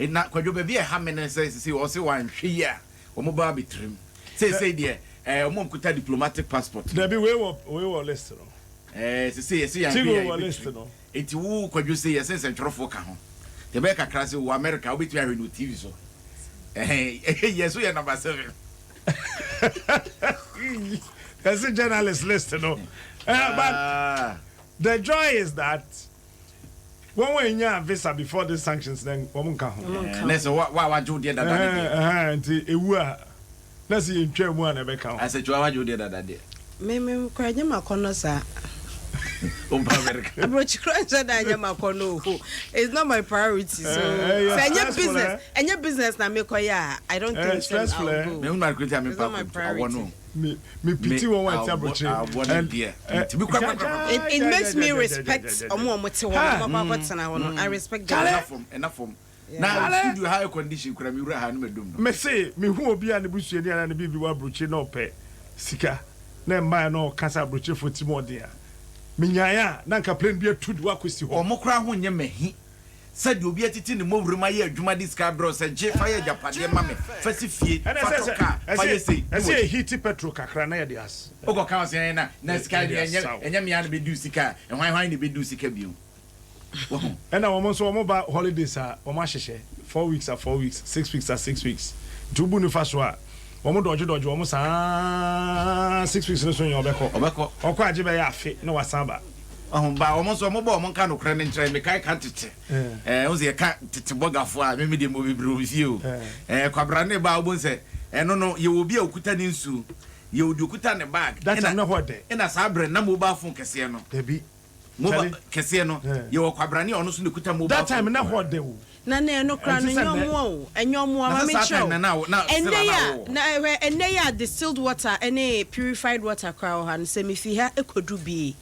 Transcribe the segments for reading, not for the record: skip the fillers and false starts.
na kwadwo be bia ha me ne say o se wan hwe ya o mo ba betrim say de o mo mkuta diplomatic passport there be we were list no say ya list no enti wo kwadwo say yes ntwerofo ka ho te be kakra say wo America wo betu ahwe no TV so yes we number 7 that's a journalist list no but the joy is that when we have visa before the sanctions, then woman can. Let's why do the other day. Let's see in chair one ever count. I said, why do the other day? Maybe cry my corner, sir. But you cry that my corner. It's not my priority. So, and your business now make I don't think stressful. Me not my priority. Me pity one tablet and it makes me respect I respect that enough from now you high condition could me ha no medum me say me hu obi an busuani an na bibi wa broche no pe sika na mma no kasa broche foti mo de a me nyaaya na nka plan bi atudu akosi ho o mo kra ho nye mahi said obi atiti ne mo wuruma ye adwuma disca bro se je fire japade ma me fasi fie fatoka fire say heat petrol kakra na ye de as o go kan say na sika enya me an be du sika e hwan ne be du sika bio and now almost one more holidays are 4 weeks are 4 weeks 6 weeks are 6 weeks to bunu faswa one dodge almost 6 weeks no so you obeko okwa ajibe ya afi no wasamba ba almost one more mon kan okra ne ntre me kai kan tete unze ye ka tete bogafo a me de mo bibru fie kwabra ne ba obon se no ye obi akuta ne nsu ye odi okuta ne bag ina sabre na mobile phone kese no debi mobile kese no ye kwabrane ono so ne kuta mobile that time na what dey na no kra no nyomo ama me chow enne ya distilled water ene purified water kra ha se me fi ha ekodu bi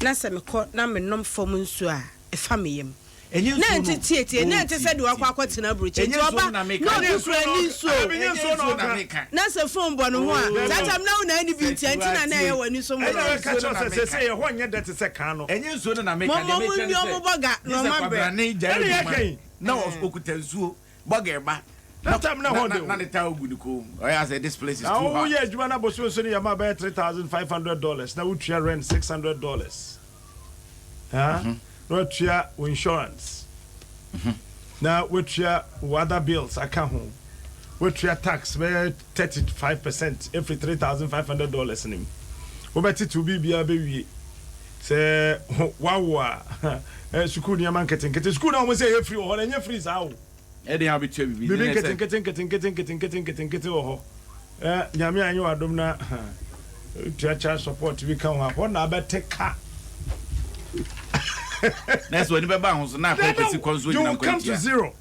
na se me ko na me nom fom nsu a e fa me yem na ntitieti na ntse se de wakwa kwatena broche nti oba no kra ni nsu na se fom bo no ho a that time na una ni bi nti na ye wani so mo se ye ho nye that se kan no enye nsu na make de make mo boga no mabre no okuta nsuo boga ba that time na ho na the town good ko I say this place is too hot. Oh yeah, adwuma na boso so ni ya ma buy $3,500 na we try rent $600 no try insurance now we try other bills aka ho we try tax be 35% every $3,500 nim we bet to be bia be wie say wawa school ni marketing school na we say you free or na free sa o e dey have to be getting oh nyame anyo adom na church support we can have na be take car that's when be ba ho so na kwa kwesi konzo nyina you come to zero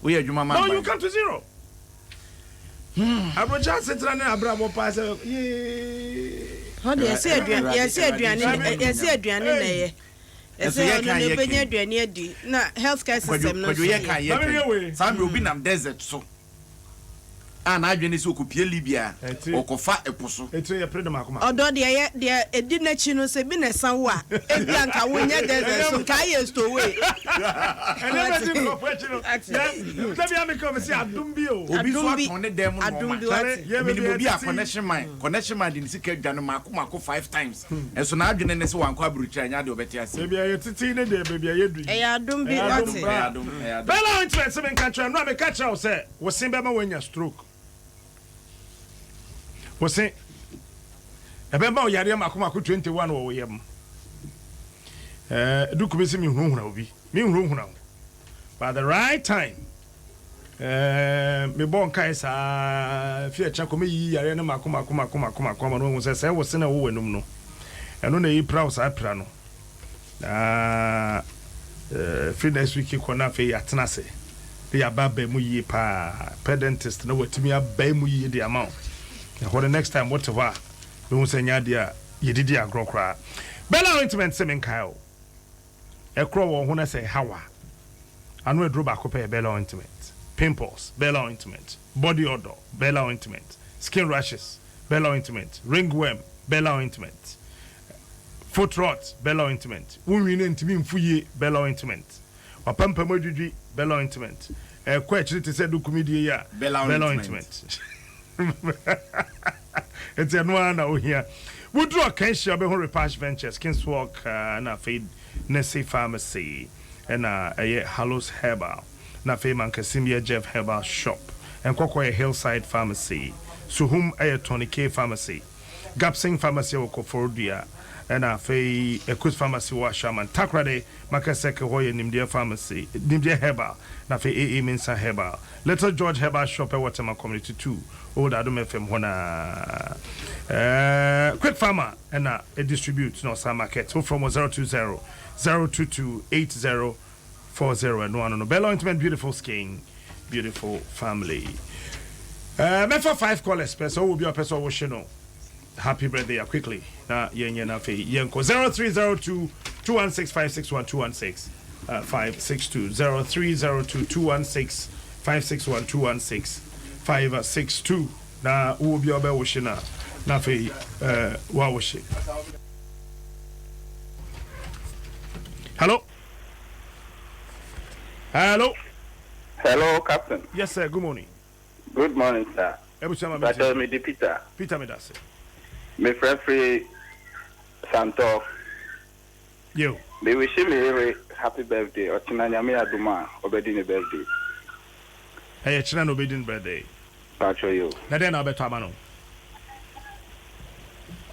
we adwuma man no you come to zero abroja setra na abrabo pass how dey say aduane na ye ese no ne benya aduane adi na healthcare system no so obi nam desert so ana adwene se okopie Libya okofa eposo etre ye prede makoma odo de edi na chi no se bi na san wo a ebi anka wonya desert so ka ye stowaway ene be di professional sabi am come say adum bi o obi so atone dem no me ni obi a connection man din sika dwane makoma 5 times enso na adwene ne se wanko abrucha anya de obeti ase baby aye titi ne de baby aye du e adum bi ate bela interest me kan try no me catch you say wo sin be ma wanya stroke was say ebeba oyare makoma ko 21 wo yem du ko besi mi hunhuna obi mi hunhuna by the right time me bon kai sa fi echa ko me yi yare na makoma no say wo se na wo wanum no eno na yi proud sa pra no fi next week ko na fe yatena se ya baba mu yi pa pedantist na watimi aba mu yi the amount for the next time whatever we won say nya dia yedidi agro kra bella ointment se men kai o e kro wo ho na say hawa anu edro ba ko pe bella ointment pimples bella ointment body odor bella ointment skin rashes bella ointment ringworm bella ointment foot rot bella ointment won wi na ntimi mfuye bella ointment opampa modwudwi Bella ointment. Quite it said, do comedian, Bella ointment. It's a one out here. We draw a cash shop on Repatch Ventures, Kingswalk, na Fade Nessie Pharmacy, and a Hallows Herbal, na Fayman Casimia Jeff Herbal Shop, and Cocoa Hillside Pharmacy, Suhum Tony K Pharmacy, Gapsing Pharmacy Okofordia, and a Fay Ekus Pharmacy Washaman, Takrade, Makaseka Hoya Nimdia Pharmacy, Nimdia Herbal, na Fay A. Minsa Herbal, Little George Herbal Shop at Waterman Community 2. Old Adom FM Hona Quick Farmer and it distributes no some market so from 020-022-8040 and one on Bella Ointment, beautiful skin, beautiful family. For 5 callers person will be a person wishing happy birthday quickly. Na yenya fe yenko 0302-216-561-216 562 0302-216-561-216 562 na wo bi oba wo shina na fe wa wo shi. Hello Captain. Yes sir, good morning. Good morning sir. But me Peter Medase me free Santo yo me wish me happy birthday or tinanya me aduma obedi ne birthday. Hey, china no bedin birthday. Pacho you. Na den na beto amano.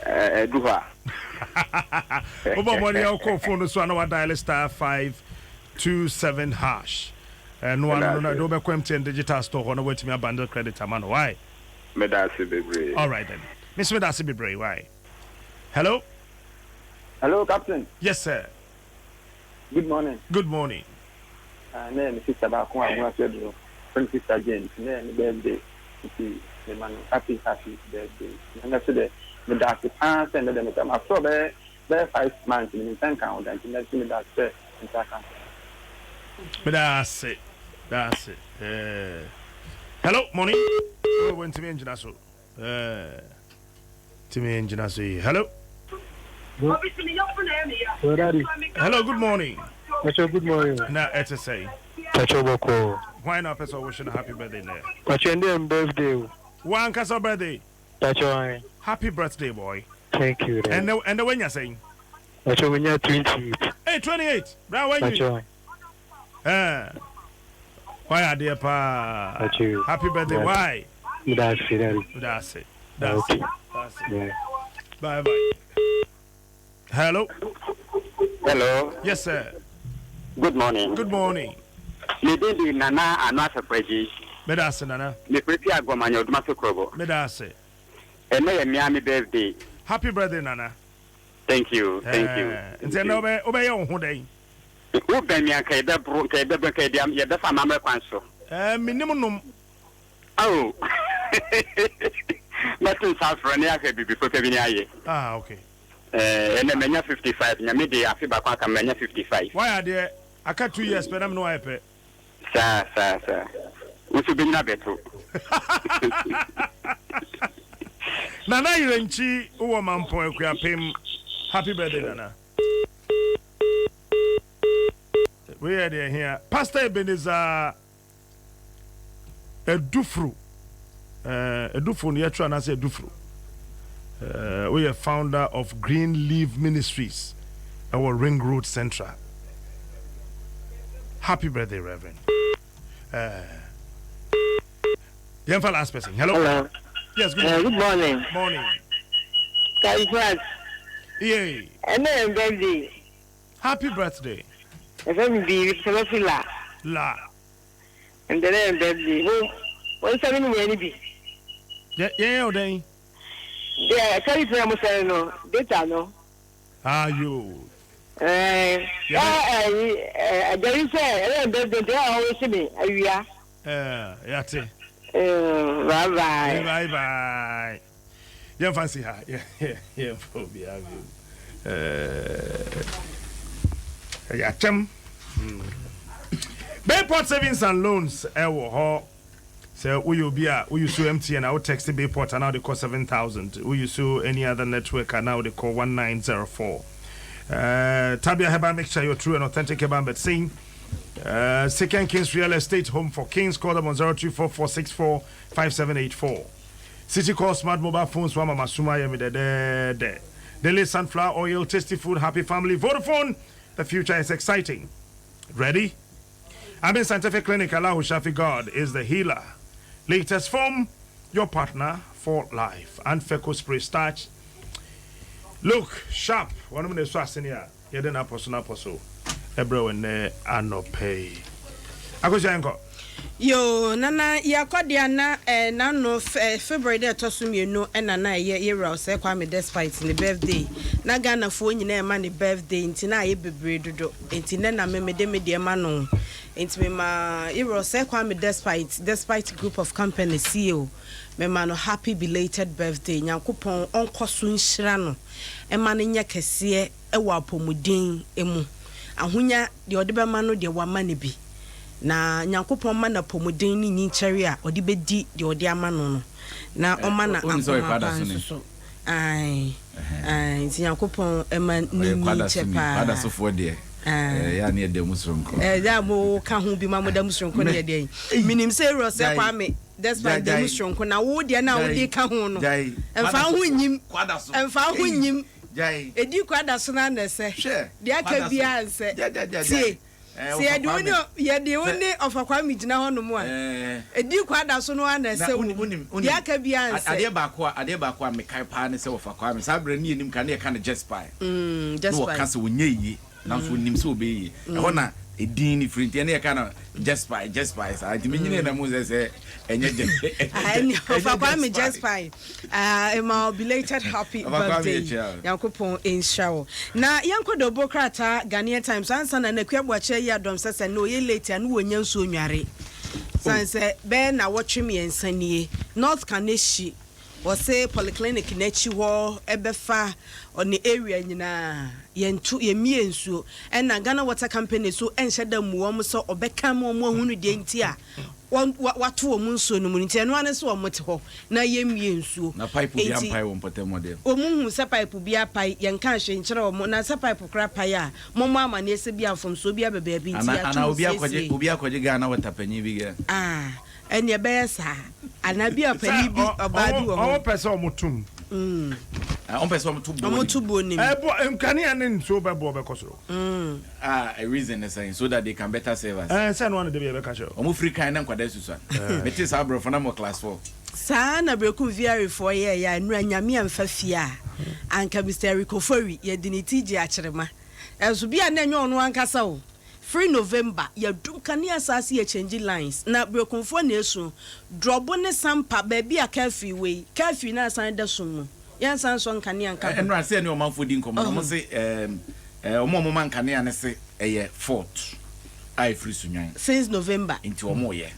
Duha. Obo money o call phone so na wa dial *527#. No one no do be kwem digital store no wait me a bundle credit amano. Why? Medase bebre. All right then. Miss Medase bebre, why? Hello? Hello, Captain. Yes, sir. Good morning. Good morning. Name Sister Bakwa Mwaswedo. Sister Jane. Name birthday. Happy birthday. And that's the doctor and then I'm after there 5 months in 10 count and that's me that in second. But that's it. Hello, morning. Oh, went to me engine so. To me engine so. Hello. Hello, good morning. Good morning. Now, it's a say. Why not person wishing a happy birthday there? What's your name birthday? One case birthday. That's why. Happy birthday, boy. Thank you. And the when you're saying? That's when you're 28. Hey, 28. Now when you? Why are they pa? That's you. Happy birthday. Why? That's it. That's it. Okay. That's it. Yeah. Bye bye. Hello. Hello. Yes, sir. Good morning. Good morning. Me dey nana anasa preji. Medase nana. Me prepare agwamanyo dumaso krobo. Medase. And me Miami birthday. Happy birthday, nana. Thank you. Nti na obey your ho dey. Who be me ka ebe bro ka ebe am ye be fa mamre kwan so. Minimum num. Oh. Nothing South for any aka bibi for bi ni aye. Ah, okay. And menya 55 nya me dey afi ba kwa ka menya 55. Why are there aka 2 years but am no ayepe. Sir. Usu bi na beto. Nana Irenchi uwo mampo akuapem. Happy birthday, Nana. We are there here. Pastor Ebenezer Edufru. Edufru ni yetu anase Edufru. We are founder of Green Leaf Ministries, our Ring Road Central. Happy birthday, Reverend. Yenfa last person. Hello. Yes, Good morning. Morning. Thanks. Yay. And then birthday. Happy birthday. FM be Celestila. La. And then birthday. What's happening when it be? Yeah, okay. Yeah, carry from no. Data no. Ah, you. There is a birthday. They always see me. Yeah. Yeah. Bye. Bye. You fancy her? Yeah. Phobia. Yeah, chum. Bayport Savings and Loans. So we you sue MTN and I will text Bayport and now they call 7,000. We you sue any other network and now they call 1904. Tabia Heba, make sure you're true and authentic about saying Second Kings Real Estate Home for Kings. Call them on 024-464-5784. City Call Smart Mobile Phones. Wama Masuma Yemi de. Daily Sunflower Oil, Tasty Food, Happy Family. Vodafone. The future is exciting. Ready? Amin Scientific Clinic, Allahu Shafi God is the healer. Latest form, your partner for life. And Feco Spray Starch. Look, sharp. One of the senior. You didn't apostle. Ebro and Anope. Akojanko. Yo, Nana, Yakodiana, and Nano February, Tosum, you know, and Nana, year, say, Kwame, despite in the birthday. Nagana phone in money birthday, in Tina, be breed, in Tina, Meme, dear Manon. Into my hero, say, Kwame, despite group of company CEO. Memano, happy belated birthday, Yankupon, Uncle Sun Shrano, and Maninya Cassia, a wapomudin, emu. Ahunya, the Odebamano, the Wamani be. Na Yankupon mana pomudin ni cherry, or the bedi, the Odiama no. Na Omana, so. Aye, Yankupon, Eman, Nini Chepa. So for dear. Ya near the Muslim. That mo can't be Mamma de Muslim Konya day. Minim say Rosa Kwame, that's by the Muslim Kona wood, and now they can't and found him, and found him. Jay, a dew quadrasona say, share, the Akabian said, see, I do know, yet the only of a Kwame now no more. A dew quadrasona and say, the Akabian, Adebaqua, make a pan and so for Kwame, Sabrini, and him can just buy. Just what castle ye. Now for him so be honor a dean if any kind of just by I mean Moses and Kwame just by a belated happy birthday Yankupon in shower. Now Yanko do Bokrata Ghanaian Times answer and a queer watcher Adom says and no ye later and when you soon yari. Sans Ben now watching me and Sanye North Kaneshi was say polyclinic nechi war ebefa on the area nyina yentu yemi ensuo na Ghana Water Company so enhyeda mu wo so obeka mo hunu de ntia wato wo nsuo no mu ntia no ane so wo mote ho na yemi ensuo na pipe bi ampai wo potem de o mu hu se pipe bi apai yenka hwe nkyere wo na se pipe kra pai a mo amane se bi afom so bi abeba bi ntia ana obi akwaje Ghana Water panyi bi ga and your best, and I be a penny about you. All person mutum. On person to bone. Can you so by Bob Cosro? A reason is saying so that they can better save us. Send one of the baby casho. Free and Quadesusan. It is our bro for number class 4. Sana broken very for ye and Ranyami and Fafia. And Cabisteri Kofori, ye dinity Jachrema. As will be a name on one castle. 3 November, ya do kani asasi ya changing lines. Na broken for nesu, drobone sampa baby a carefree way, carefree na assign the sumu. Yan san son kani anka. And I say no man for dinkum. I say omo man kani ane say a fort. I free sunyan. Since November. Into a more year.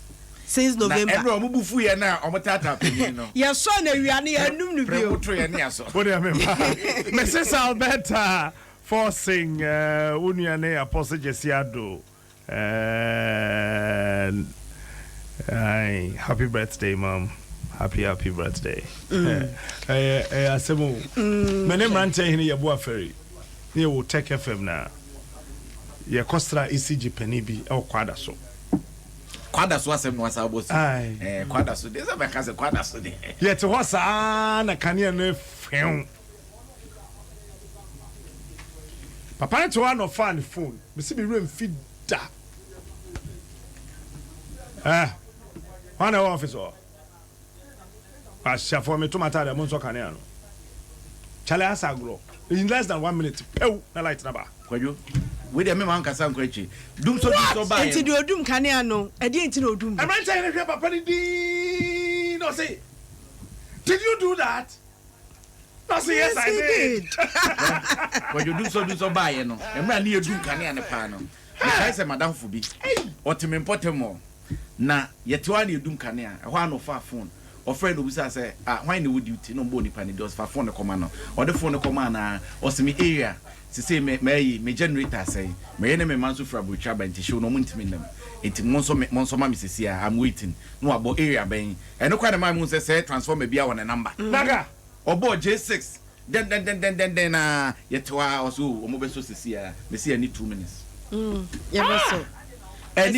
Since November. Na every mubu fu ye na omotata penyi no. Ya so na wiane ya num no bio. Premotro ye ne aso. What do you mean? Mrs. Alberta forcing Uniane Apostle Jesiado. Happy birthday, Mom. Happy birthday. Asemo. My name Rante here ya Boa Ferry. You will take FM now. Ya Kostra ECG Penibi or Quadaso. Quadaso asem no asabo. Quadaso. There's a because Quadaso de. Yet was na kania ne film. Papa to one of fan phone. Me see me room feed da. One officer. Asha for me to matter the monso kania no. Chale asagro. In less than 1 minute. Pew na light na ba. Kwajo. We dey me man kasa nkwachi. Dum so ba. Enti do dum kania no. E dey enti no dum. I'm right saying the papa di no say. Did you do that? No say yes I did. Kwajo dum so ba ye no. Emra na ye dum kania ne pa no. Me kai say madam fu bi. Otime important mo. Na yetewa na edum kania. E ho anofa phone. O friend obisa say why na would duty no mbo nipa ni dos fa phone koma no. O de phone koma na o se me area. Se say me generator say me ne me manso fra bucha ba nti show no muntimi nam. Enti monso ma me sisi I'm waiting. No abo area ben. E no kwa na ma mun say transform bia won number. Naga. Obo J6. Then yetewa also o mo be so sisi me see any 2 minutes. Yeah so.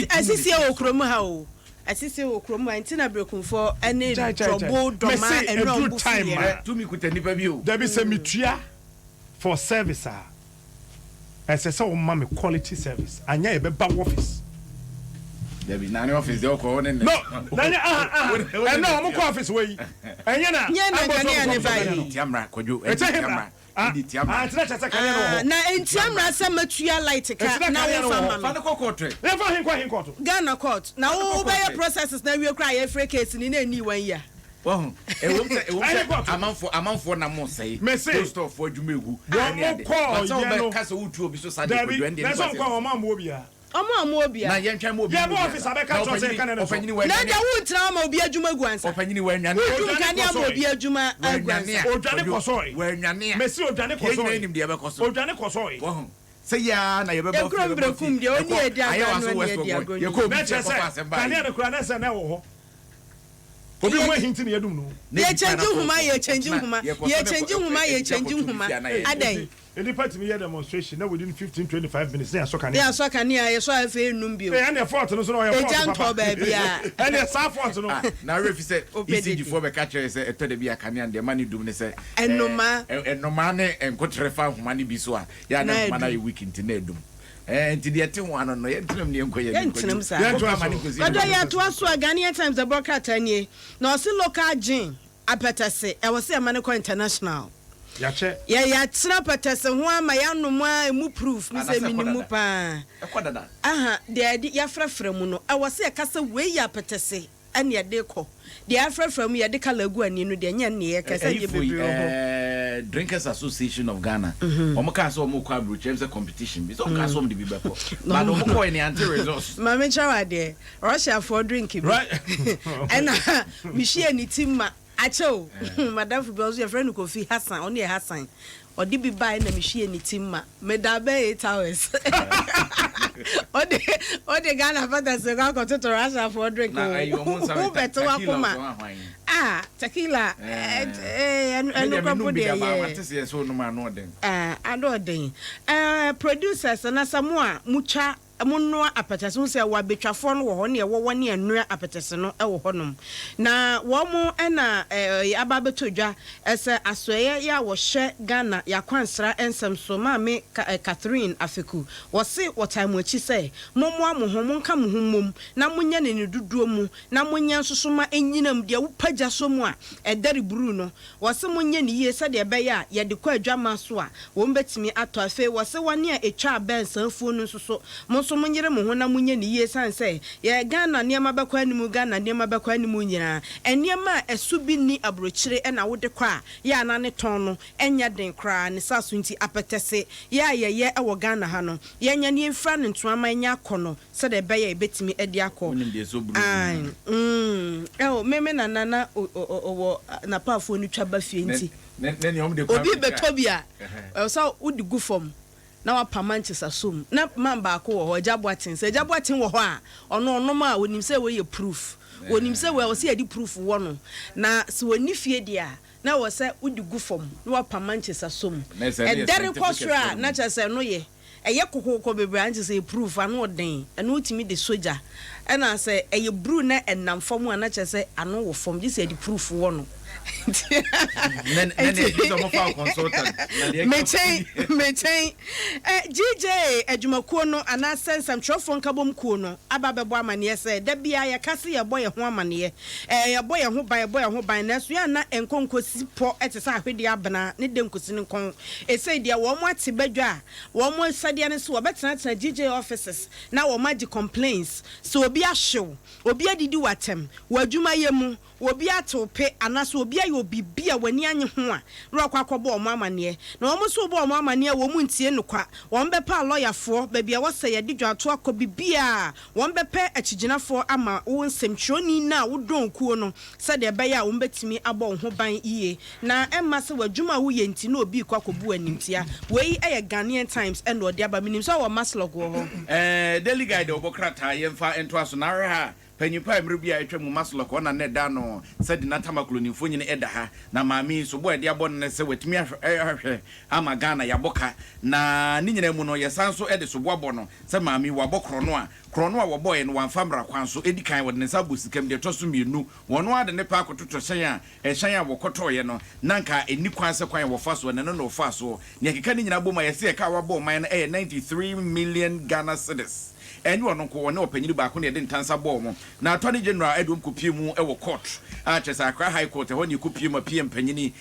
asisi o kromo ha o asisi o kromo antina brekunfo ene trouble doma eno mbufi to me kuta nipa bi o there be say metua for service as say o ma me quality service anya e be ba office there be nani office dey ko one no nanya no mo office we enya na nya ne bai tiamra kojo tiamra na entiamra se matua light ka na wo fama fa ne kokotre e fa hin court Ghana court na wo be processes na we cry every case ni na ni wan ya oh amanfo na mo say post of adwuma egu wo call ye no kasa wutu obi so sade kodo ende na so kwa ma mo obia omo obia na ye ntwa mo obi ye bo office abeka to say kana no na da wu tra ma obi adwuma egu ansa opanyini wa nwane odu kan ya ma obi adwuma egu ansa odwane kosoi wa nwane mesi odwane kosoi nim de be koso odwane kosoi wo say ya na ye be ba ekrom brekum de oni edi agano ni edi agano ye ko bi che se kana ne kura na se na wo ho obi mo hinti ne yedum no ye change huma adan any part me demonstration now within 15-25 minutes they so can ya so kan ya so afa enum bio and the fort no so no your fort papa ba bia and the sa fort no na refi say ECG for be catch say eto de bia kan and the money dum ne say enoma ne enkotre fa huma ne bi so a ya na huma na ye week nti na edum nti de ete ho ano no ye ntinam ne enkoye ntinam sa odo ya to aso Ghanaian Times the broadcast anie na o si local gin apetese e wo se amane ko international yache ya tra patese ho ama ya nomu a emu proof mi se minimu pa ekodada aha de ya frafra mu no e wo se kasa we ya patese ane ya de ko de afrafra mu ya de kala gu ani no de nya ne ye kasa ye bebre ho Drinkers Association of Ghana omo ka so omo kwa bro champions competition bi so ka so omo de bi bepo but omo ko any anti results ma me chawa de Russia for drink bi right ena mi share ni timma acho madam for your friend Kofi Hassan oni Hassan odi bi buy na mi share ni timma me da be 8 hours odi Ghana father se ka ko to Russia for drink na ayo mo sa kuma tequila eno ko body ye so no ma no den adoden producers na samoa mucha monno apetese so se wa betwafo no wo ho ne wo wone enua apetese no wo honom na wo mo na aba betodwa ese asoye ya wo hye Ghana ya kwansra ensem so ma me Catherine Afeku wo se wo time achi se momo amoho monka mohomom na munya ne duduo mu na munya nsosoma enyinam de wo pagya so mu a edare buru no wo se munya ne yie se de be ya ye de kwa adwama so a wo mbetimi ato afe wo se wane a etwa abensanfuo no nsoso so munyere mo ho na munye ne yie sanse ye Ghana niema bekwa animu Ghana niema bekwa animu nyina eniema esubi ni abrochire na wode kwa ya na ne ton no enya den kra ne saso nti apetese ya ye ewo Ghana ha no ye nya ne mfra ne nto ama nya akono se de be ya ebetimi edi akọ meme na nana owo na pafo ni twaba fie nti obi betobia so udi gufom na wa pamanches asum na mamba ko wo jaboatin se jaboatin wo ho a ono ma wonim se we ye proof wonim se we se ye proof wo no na se woni fie dia na wo se udi gufom na wa pamanches asum e dere kosra na cha se no ye eye kokoko bebre anche se proof anu den anu utimi de soja e na se eye bru na enam fom na cha se anu wo fom ji se di proof wo no mechen GJ adwumakuo no ana sensam trofon kabom kuo no ababebo amane se da bia ya kase ye boye ho amane ye boye ho ban na so ya na enkonkosi po etese ahwede abana ne denkosi ne kon ese dia wo mo ate badwa wo mo sade ne so obetena tena GJ offices na wo magi complaints so obi ahyew obi adidi watem wadwuma yemu obi atope anaso obi ayo bibia wani anye ho a ro akwakobo omo amane na omo so bo omo amane wo mu ntie nokwa won bepa lawyerfo babia wose ye didwa to akọ bibia won bepa achiginafo ama wo nsemtwoni na wo donkuo no se de be ya wo betimi abo ho ban iye na emma se wadwuma wo ye nti na obi kwakobu animtia wei eye Ghanaian Times and odi aba minim so wo maslog wo ho daily guide obokrata yemfa ento aso na ha panyimpa mrebia etwa mu maslo ko na ne da no se di natamaklo ni fo nyine eda ha na maami so bo ede abon ne se watimi ahwe ama Ghana yaboka na ni nyina mu no yesanso ede so bo no se maami wabokro no a woboye no wamfamra kwanso edikan wode ne sabu sikam de toso mienu wono ade ne pa akototo hyan ehyan a wokotoye no nanka eni kwanse kwan wo faso ne no faso ne keka ni nyina boma yese ka wabo man 93 million Ghana cedis enyi wono ko wona opanyini ba ko ne de ntansa bo mo na attorney general Adom kopie mu e wo court a chesa Accra High Court ho ni kopie ma PM panyini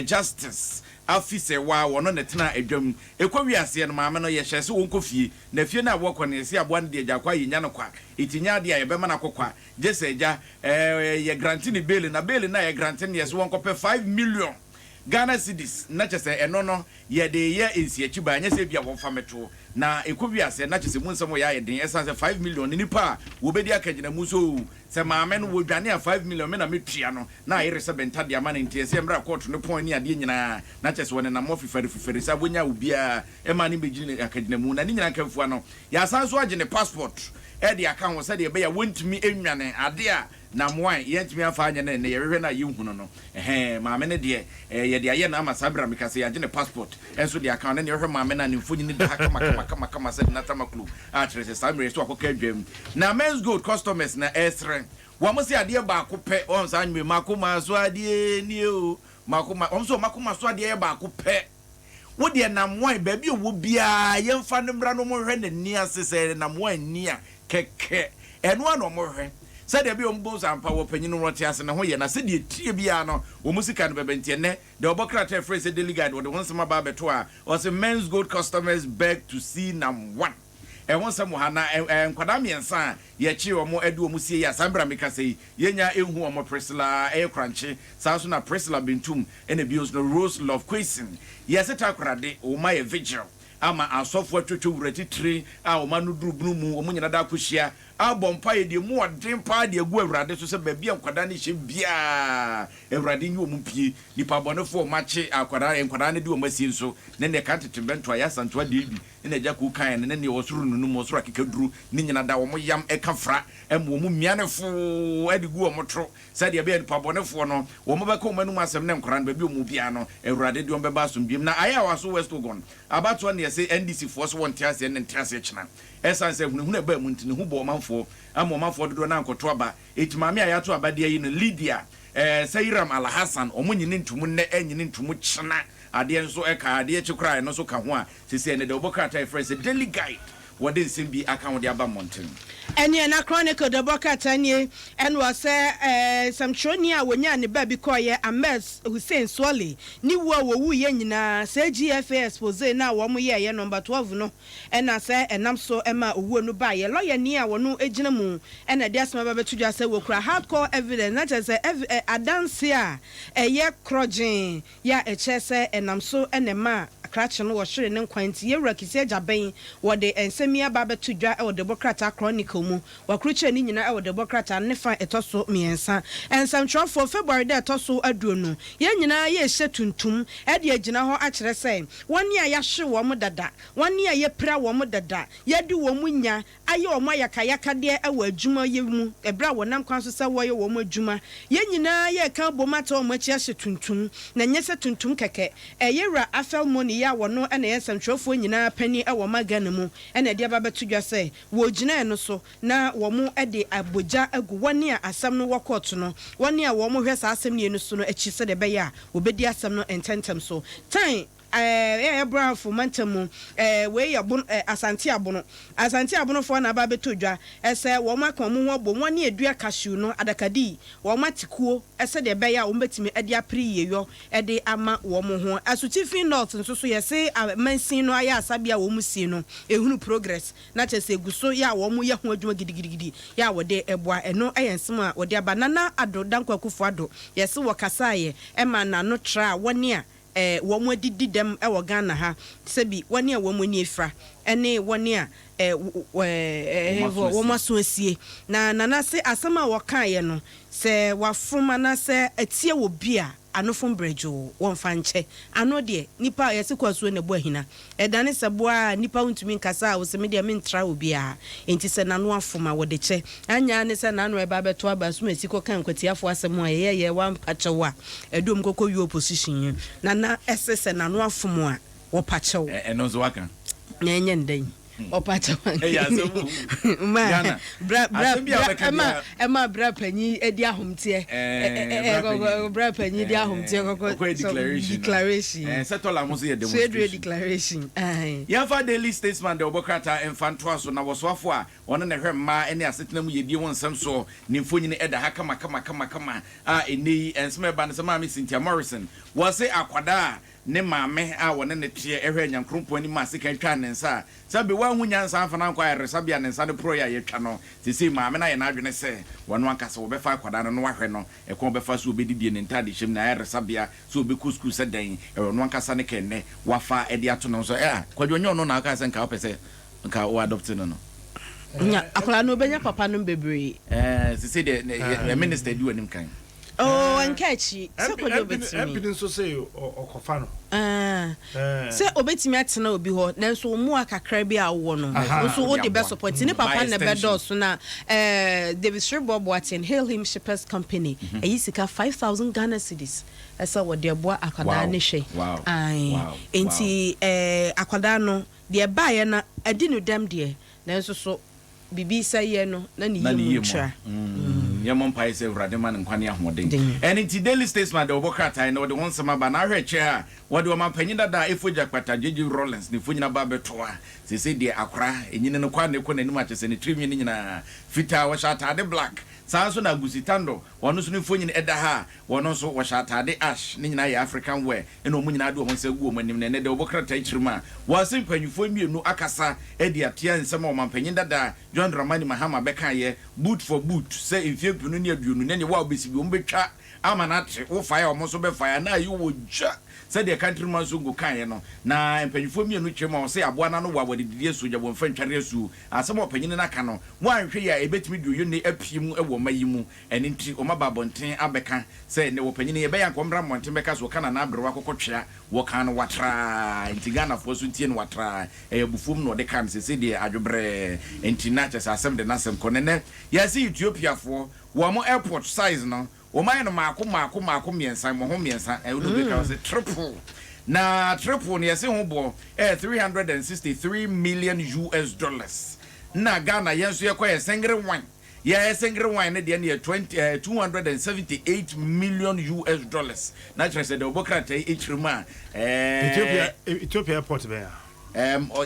justice afise wa wono ne tena adwam ekwawi ase no maame no ye hyese won kofie na fie na wo kone se aboa ne de agya yinya no kwa itinya de ayebe mana kokwa jese agya ye grantini bail na bail na ye grantini yes won kopɛ 5 million Ghana cedis na chese eno no ye de ye ensiachi ba nya se bia wo fameto na ekwawi ase na chese mu nsɛm ya ye den esanse 5 million nipa wo bedi akagina mu so se maame no wo dwane a 5 million me na metua no na ayere se benta de ama ne ntie se mra court no pon ni ade nyina na chese wona na mo fifari sa bonya obia e ma ne begine akagina mu na ni nyina kamfua no ya sanso agene passport e de aka ho se de be ya wontumi enwane ade a na moan yentumi afa anya ne yehwe na yehunu no maame ne de ye de aye na ama sabra mikase ya agene passport enso de aka ne yehwe maame na ne mfonyi ne de kama se na tamaklu a trese samre so akoka adwam na men's gold customers na esren wo mo se ade ba ko pe on sa anwe makoma so ade ni o makoma on so makoma so ade ba ko pe wo de na moan ba bi owo bia yemfa ne mra no mo hwe ne ni asese na moan ni a keke eno ano mo hwe said there be ombo sampa wo panyin no rote ase na ho ye na se de tie bia no wo musika no bebente ne de obokrata phrase delegate wo de won sama ba beto a o se men's gold customers beg to see nam 1 e won sam ha na nkwada miensa ye chi wo mo adu wo musie ya sambra meka sei yenya ehu wo mo Priscilla crunch sanso na Priscilla bentum ene bios no rose love question yes etakrade o ma ye vigil ama asofo atwetwe wurati tiri a o ma no durubunu mu o munyina da akohia abompa ye de mu odin pa de agu awurade so se ba bia nkwada ne hye bia awurade nyi o mu pie nipa bonefo mache nkwada ne de o masie nso ne ne ka tete bento aya santo ade bi ne agya ku kan ne ne osuru nunu mo osuru akekaduru ne nyina da wo mo yam ekafra emo mu mianefo adigu o motro se de bia nipa bonefo no wo mo beka o manu asem ne nkwara ba bia o mu bia no awurade de o beba asombiem na aya waso west ogon abato ne se NDC force won tiase ne tiase china esanse hunu ba mu ntine hu bo manfo amomafo dodo na nkoto aba etimame ayato abade yi no Lydia Sairam Al Hassan omunyine ntumu ne enyine ntumu china ade enso eka ade chikra no so ka ho a sese ne de obokrata friends daily guide wode nsimbi aka wode aba mountain ene na chronicle de bokata nie en was samtroni a wonya ne ba bi koye Ames Hussein Swale ni wo wu ye nyina se GFA expose na wo mo ye number 12 no ena se enam so ema owu no ba ye lawyer ni a wono egina mu ena de asema ba betudwa se wokura hardcore evidence na chese adanse a eye krogin ya echese enam so enema krache no wo hwere ne nkwanti ye rakise ajaben wo de ensemia ba betudwa e wo de bokrata chronicle mu wakruche ni nyina e wo de bokrata ne fa etoso miensa ensam for February de etoso aduonu ye nyina ye hye tuntum e de agina ho a kire se woni a ya hye wo mo dada woni a ye pra wo mo dada ye de wo mo nya aye wo mo yakayaka de e wo adwuma ye mu ebra wo nam kwan so se wo ye wo mo adwuma ye nyina ye ka bomata wo mo chi hye tuntum na nyese tuntum keke e ye ra afel money ya wono ena ye samtrofo nyina pani e wo magana mu ena de aba betudwa se wo gina eno so na wo mo de aboja agu woni a asam no wokot no woni a wo mo hwesa asam ne enu so no achi se de be ya obedi asam no ententem so tan Brown for Mantamu, way a bon Asante Abono for an ababetudra, as a woman come wobble 1 year dear cashew no adakadi, womatico, as said the bear umbetime edia pre yo, ede ama womo, as with Tiffin North and so say a mensino aya sabia womusino, a hunu progress, not as a guso ya womu ya gidi, ya wade eboa, and no ayan sma, or their banana ado danko kufado, yes, wakasaye, Emma no tra 1 year. Wo mo didi dem e wo Ghana ha sebi woni a wo mo ni efra ene woni a wo maso asie na nana se asama waka ye no se wafoma na se atie wo bia anofom brejo won fanche ano de nipa yesi kwaso ne bo ahina edane se bo a nipa untumi nkasa wo se me de mentra obi a enti se nano afoma wo de che anya ne se nano eba beto abaso masiko kan kwatiafo asem a ye wan pachewo a edom kokko yu opposition na esse nano afomo a wo pachewo eno zo waka na enye ndai opacha ma bra panyi edi ahomte bra panyi di ahomte declaration settle amuso ye declaration ya fa daily statesman de obokrata enfanto aso na wosofo a wona ne hwemma ene asetena mu ye die won sam so ne mfonyine eda ha kama a eni ensme ba ne sama mi Cynthia Morrison was akwada ne maame a wona ne tie ehwe nyankrompo ani ma sika twa ne nsa sabe wa hu nyansa afa na kwa resabia ne nsa ne pro ya yetwa no sisi maame na ye na adwene se wono ankasa wo befa akwada no wahwe no ekon befa so obedidie ne ntade hyem na resabia so obekusku se dan wono ankasa ne kenne wafa edi ato no so kwadwo nyo no na aka se nka opese nka wo adopt no no nya akola no benya papa no bebre sisi de minister di wanim kan ankachi se kodo betimi empidin so say okofa no se obetimi atena obi ho nanso mu akakra bi a wo no so wo de best support ni papa na bedo so na David Bob Watson Hail Him Shippers Company ayisika 5,000 Ghana cedis esa wo de boa akwada ne hwe enti akwada no de ba ye na adi no dam de nanso so bibi saye no na ni yemu tra yamon pai se urade man nkwane ahoden eni ti daily statesman de obokrata na de won sama ba na hweche a wode o mapanyi dada efoja kwata jeji Rollins ne fonyina ba betoa se de akora enyine no kwa ne ko nanim achese ne trimi ne nyina fita wa shatade black sanso na gusitando wono so ne fonyine eda ha wono so wa shatade ash ne nyina ya African wear eno omu nyina de o monse gu o manim ne de obokrata ichirima wasin panyufo mienu akasa edi atia nsema o mapanyi dada John Dramani Mahama beka ye boot for boot say ifie ne aduonu ne wa obesi bi ombetwa amanatre wo fire o mo so be fire na yi wo ja said the country man so go kan ye no na empanyifo mienu twema o say aboa na no wa wadidie so jabo mfa ntware su asem opanyine na ka no wanhwe ya ebetimi duoyo ne apiem e wo mayi mu ene nti o mababonten abeka say ne wo panyine ye be ya komra monten beka so kana na abre wa kokotwea wo kan no watra nti Ghana fo so ntie no watra e bufum no de kan se de adwobre nti na chese asem de nasem konene ya si Ethiopia fo wo mo airport size no o man no mako miensa mo ho miensa e wodo be ka say triple na triple ne yese ho bo 363 million US dollars na Ghana yenso ye kwa sengre wine ya sengre wine ne de ne 278 million US dollars na trese de obokrata ichirima Ethiopia airport be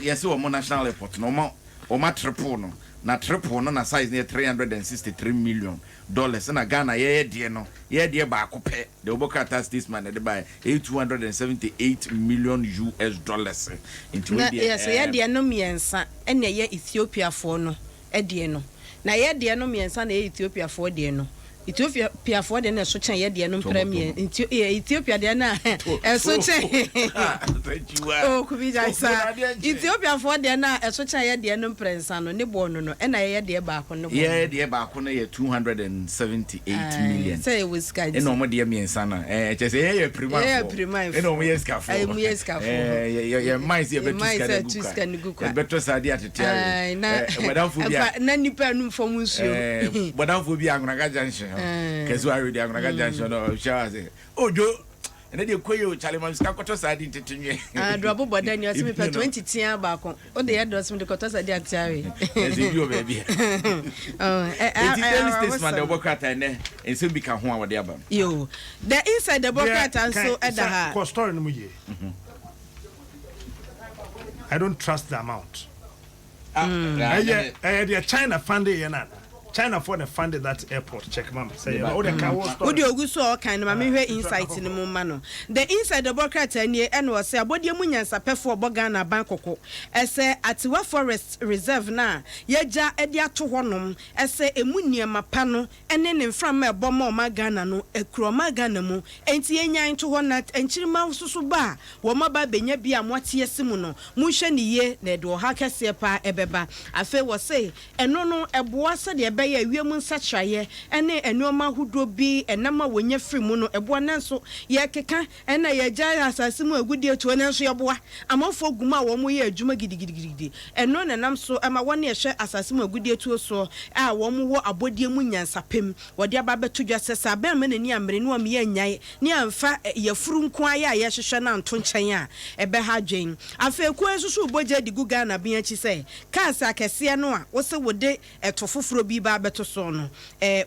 yese wo national airport no mo o ma triple no na triple no na size near 363 million dollars na Ghana ye de ba akopɛ the obokrata statesman de buy 278 million US dollars into yes ye de no miensa ene ye Ethiopia fo no de no na ye de no miensa na Ethiopia fo de no Ethiopia for the na so chen ye de no premier Ethiopia de na so chen oh kubi jaisa Ethiopia for the na so chen ye de no prensa no ne bo no no e na ye de ba ko no ye de ba ko no ye 278 million say it was guys e no mo de miensa na chese ye prima e no mo ye scafo ye mais ye betuska ne guka beto sadi atete madam fobia na nipa nu fo munsuo madam fobia angraga junction kezu aredi angraga junction no shawaze ojo ene de koyo challenge ska koto sadi tetunwe do abobo dan yo simi pa 20 tia ba ko o de ye do simi de koto sadi atiawe ezibio baby it is statesman de obokrata ne ense bi ka ho a wode aba yo the inside the obokrata so eda ha ko story no mu ye I don't trust the amount. The China funding China for the funded that airport. Check, mama. Say, oh, the car was. Would you go so kind of me insight in the moment? The inside the bucket and was say about your munions a pay for Bogana Bangkok. I say at Tiwa Forest Reserve na Yeja Edia to Honum. I say a munia mapano and then in from a bomber magana no a croma ganamu. Ain't ye into one night and Chima Susuba. Womaba Benya Bia Mwatia Simuno. Mushani ye, Nedo Haka Sepa Ebeba. I feel was say, and no a boasa de Baya Women such a ye, and a normal who do be a number when you're free mono a buonaso, Yakeka, and a jaya assassin a good deal to an answer your boy. I'm all for Guma one way, Juma Giddy, and none and I'm so am a 1 year share assassin a good deal to a so. I one more a body munian sapim, what dear Baba to just as a bearman and Yamrino me and yay, near fa your frum choir, Yashana and Tonchaya, a beha Jane. I feel quite so budget the Gugana being say, Casa Cassianoa, what's the wood day at Tofufro be Barbeto sono.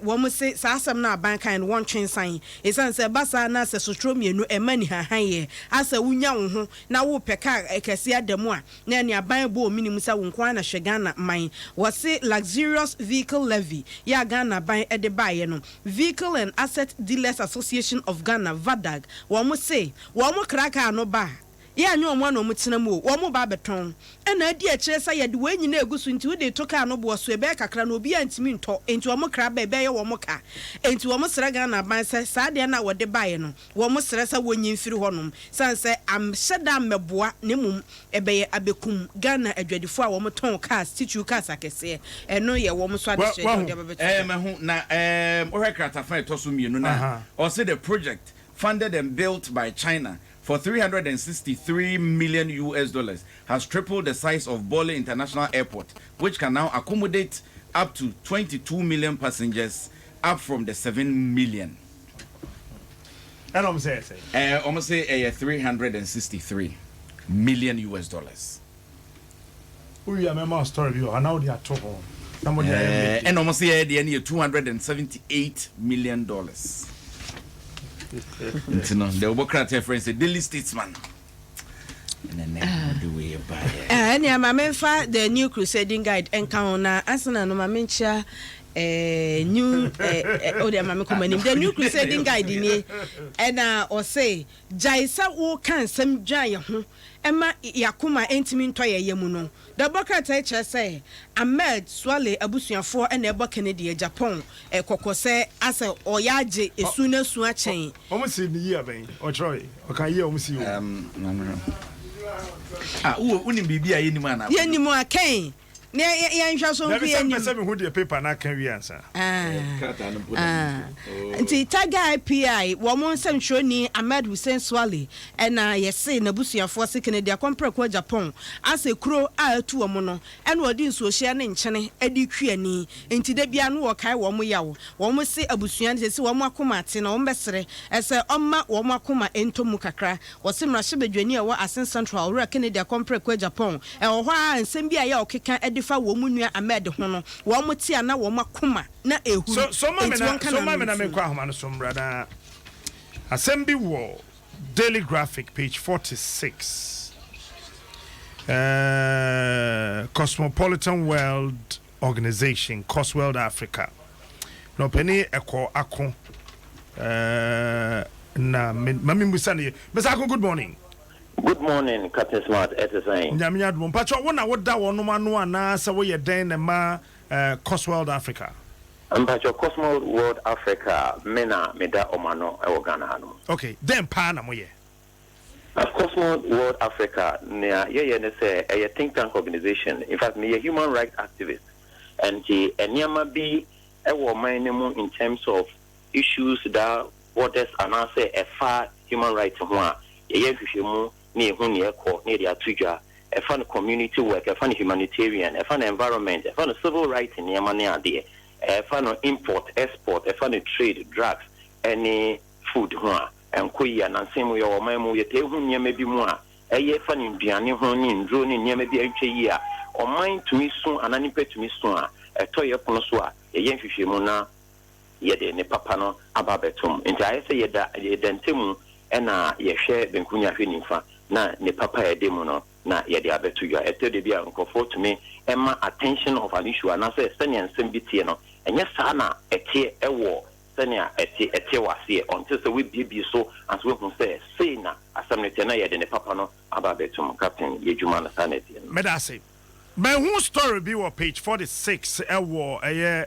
Woman say Sassam na banka and one chain sign. It's answer Bassa Nasa Sotromi no a money her high as a wunya now wo peka a Cassia de moi, Nania Bible minimusa unkwana Shagana mine was it luxurious vehicle levy. Ya Ghana by at the Bayano Vehicle and Asset Dealers Association of Ghana Vadag. One must say, one more cracker no bar. Ya nyo one no mutinamo, one more barbeton. And a dear chess I had when you know goes into the toka no boss, Rebecca Cranobi and Timinto, into a more crab, bear or mocha, into a Mosragana by Sadiana what the Bayano, one most resa when you through honum. Sansa, I'm Shadam Mebois, Nemum, a bay abecum, Ghana, a dreadful for one ton cast, teach you cast, I can say, and no, ya woman swat. Na Orekata find Tosumi, no, or say the project funded and built by China for $363 million US has tripled the size of Bole International Airport, which can now accommodate up to 22 million passengers, up from the 7 million. And almost say 363 million US. We are my story view, and now they are talking. And almost say the $278 million. The Democrat friends, the Daily Statesman. And yeah, my men the new crusading guide encounter Asana no mamencha new the new crusading guide in here and or say Jaisa wo kan sem jaya ho Emma Yakuma entimin toya yemuno. The Boka teacher say Ahmed Swale abusuafo and ebo Kennedy Japan kokose as a oyaje esuna suwa chain. Almost see the year ben or Troy or can you almost see you unim bibia yenimana yenimu akan ya nhwa so nku yenim person who the paper na can we answer nti taga PI wo mo nsem hwoni Ahmed Hussein Swale na yese na busuafo se Kennedy akompre kwa Japan ase kuro a atu wo mo no na odi nso hia ne nkyene adi twiani nti da bia no wo kai wo mo yawo wo mo se abusuan se wo mo akoma ate na wo mbesere ese omma wo mo akoma entomu kakra wo se mra hyebedwani a wo Asen Central ora Kennedy akompre kwa Japan wo ha nsem bia ya okeka edifa wo mu nua Ahmed ho no wo mo tia na wo makoma na ehu so mama na me kwa homa no so brada Assembly War Daily Graphic page 46 Cosmopolitan World Organization Cosworld Africa no penny eko ako na mami musani Mesako good morning. Good morning, Captain Smart. Nyamiya dum pacho wona woda wono anu ana se wo ye den na ma Cosworld Africa. Pacho Cosworld Africa mena meda omano e Ghana hanu. Okay, then pa na mo ye. Cosworld Africa ye ne say a think tank organization. In fact, me a human rights activist. And enyama bi e wo man mu in terms of issues that borders and say a far human rights ho a ye hwehwemu ne hu ne ekọ ne dia tudwa e fa community work e fa humanitarian e fa environment e fa civil rights ne yama ne ade e fa import export e fa trade drugs any food ho a enkoyi na nsem yo o man mu ye te hu ne yama bi mu a e ye fa nduane ho ne ndro ne yama bi atwa yi a o man tumi so anani petumi so a e to ye pono so a ye nhwehwemu na ye de ne papa no ababetom nti aye se ye da ntemu ena ye hwe benkunya hwe nimfa na ne papa edemu no na ye de abetuya etode bia nkofo tumi ema attention of an issue na say senior nsem bitie no ɛnyɛ saa na ɛte ɛwɔ sɛnea ɛte wase until sɛ we so as we hu sɛ sei na asɛm no na yɛde ne papa no aba bɛtum captain yɛdwuma no saa na ɛte no medase but who story be on page 46 ɛwɔ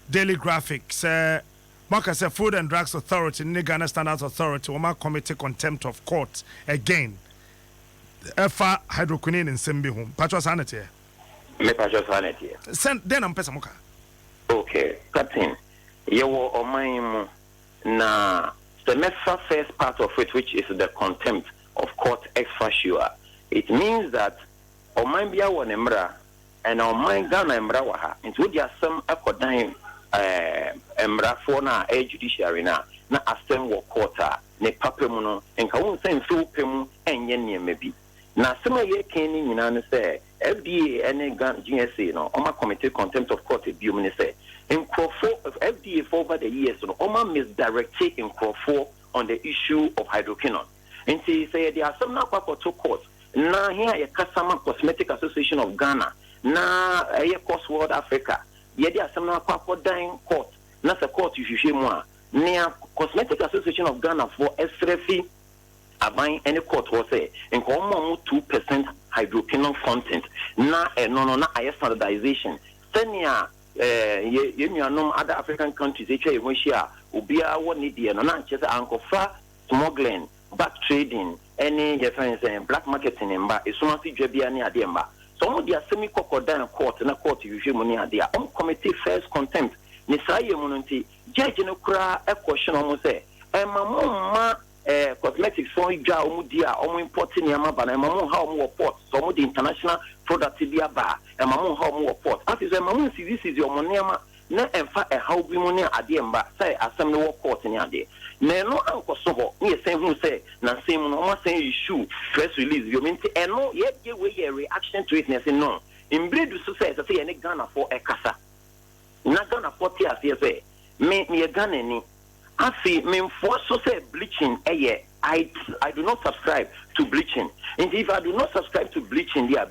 Daily Graphics Maka say Food and Drugs Authority Ghana Standards Authority Woma committee contempt of court again Efa hydroquinone in Sembi home patro sanity me patro sanity send then am pesa muka okay captain yewo oman mu na the next first part of it, which is the contempt of court ex officio, it means that oman bia won emra and oman Ghana emra wa ha into would there some akodan emra for na judiciary na asem wo court ne papemu no enka won sen so pemu enye ne mebi na asem ye ken ni nyina no say FDA and GSA no oma committee contempt of court biom ne say in Crawford FDA for over the years no oma misdirected in Crawford on the issue of hydroquinone and say there are some na to court na here a Kasama Cosmetic Association of Ghana na a course World Africa ye there some na dying court na the court you should more near Cosmetic Association of Ghana for SRFI abang any court was say in common 2% hydroquinone content na na standardization senia you other African countries each one share ubia one need no na chese ankofa smuggling back trading any difference black marketing mba esuma fi dwabia ne ade mba so mo dia semi kokodan court na court you hwe mo ne ade a committee first contempt ni saye mo nti judge no kura e question mo say ma cosmetics so dwa omu dia omu import niama ba na mamu ha omu port so omu the international product bia ba mamu ha omu port after say mamu this is your niama na emfa e how bi mu ne ade mba say asem ne wo court ne ade na no ankoso ho ne sen hu say na sem no omu sen issue press release you mean no ye give we reaction to it na say no imbredu so say ne Ghana for e kasa na Ghana for tia say me Ghana ni afi me so say bleaching I do not subscribe to bleaching. And if I do not subscribe to bleaching there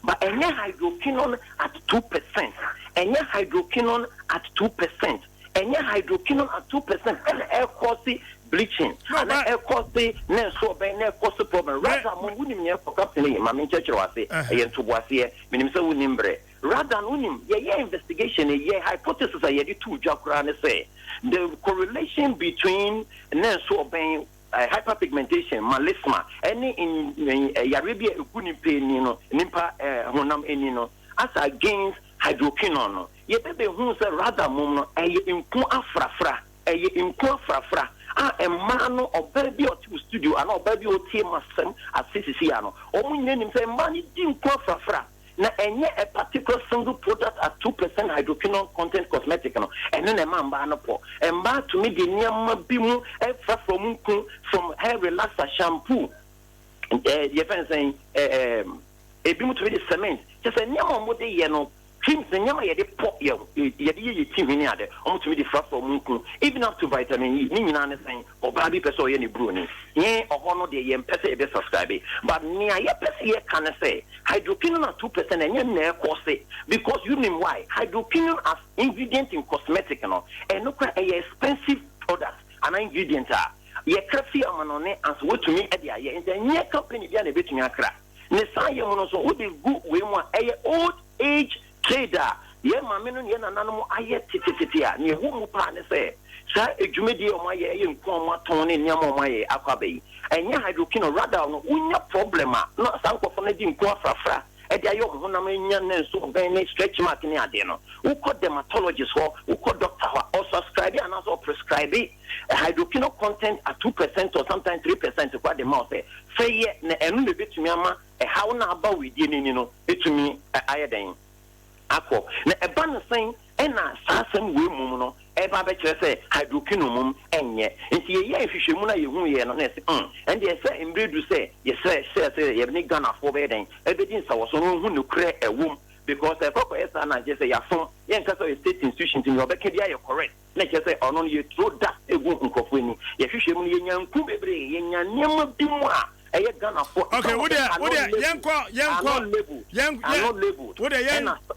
but any hydroquinone at 2%, any hydroquinone at 2%, any hydroquinone at 2%, and air cause bleaching, and air cause so air cause problem. Rather, munim for captain, my church was say, to was here, minimum unimbre. Rather, unim, investigation, hypothesis, I had two jokran say. The correlation between so hyperpigmentation, melasma, any in Arabia Gunipin, Nimpa Honam Enino, as against hydroquinone. Yet they who say rather mono, a impo afrafra, a impo frafra, a mano of baby or two studio, and all baby or team masem as Siciliano. Only name say money didn't frafra. Na enye a particular single product at 2% hydroquinone content cosmetic no and then a man ba no po and ba to me the nyama bimu from hair relaxer shampoo you fan saying bimu to me the cement just a nyama mo de ye no creams the nyama ye de pop ye ye team ni ade to me the from even up to vitamin E ni nyina ne saying oba bi pese o ye ni bro ni ye oho de ye pese e be subscribe but me ye pese ye can say hydroquinone at 2% and you never cause because you know why hydroquinone as ingredient in cosmetic and no expensive product an ingredient ye crazy amanone as what to me at the year and the company be a bit me akra ne say you no so we good we want old age trader ye mame no ye nananom aye titititia ne hu mu pa ne say sa edwumedi o ma ye nko ma ton ne nyam o ma ye akwabai enye hydroquinone rather no unya problem no sankofo na di nko afrafra e dia yo ho na manya na so ben ne stretch mark ne ade no wo ko dermatologist ho wo ko doctor ho or subscribe and also prescribe hydroquinone content at 2% or sometimes 3% kwa the mouth say ye na enu de betumi ama e how na aba we die ni no betumi ayeden akọ na eba no sen ena sasem we mum no eba be kire say hydroquinone mum enye nti ye hwehwemu na ye hu ye no na say and ye say imbredu say ye say ye be Ghana for be den ebe din sa wo so hu no kre ewum because e koko esa na je say ya fon ye nka say state institution tin obeke dia ye correct na je say ono ye throw that egu nkofo ni ye hwehwemu ye nyanku bebre ye nyanyema bi mu a eye Ghana for okay wo dia yenko wo dia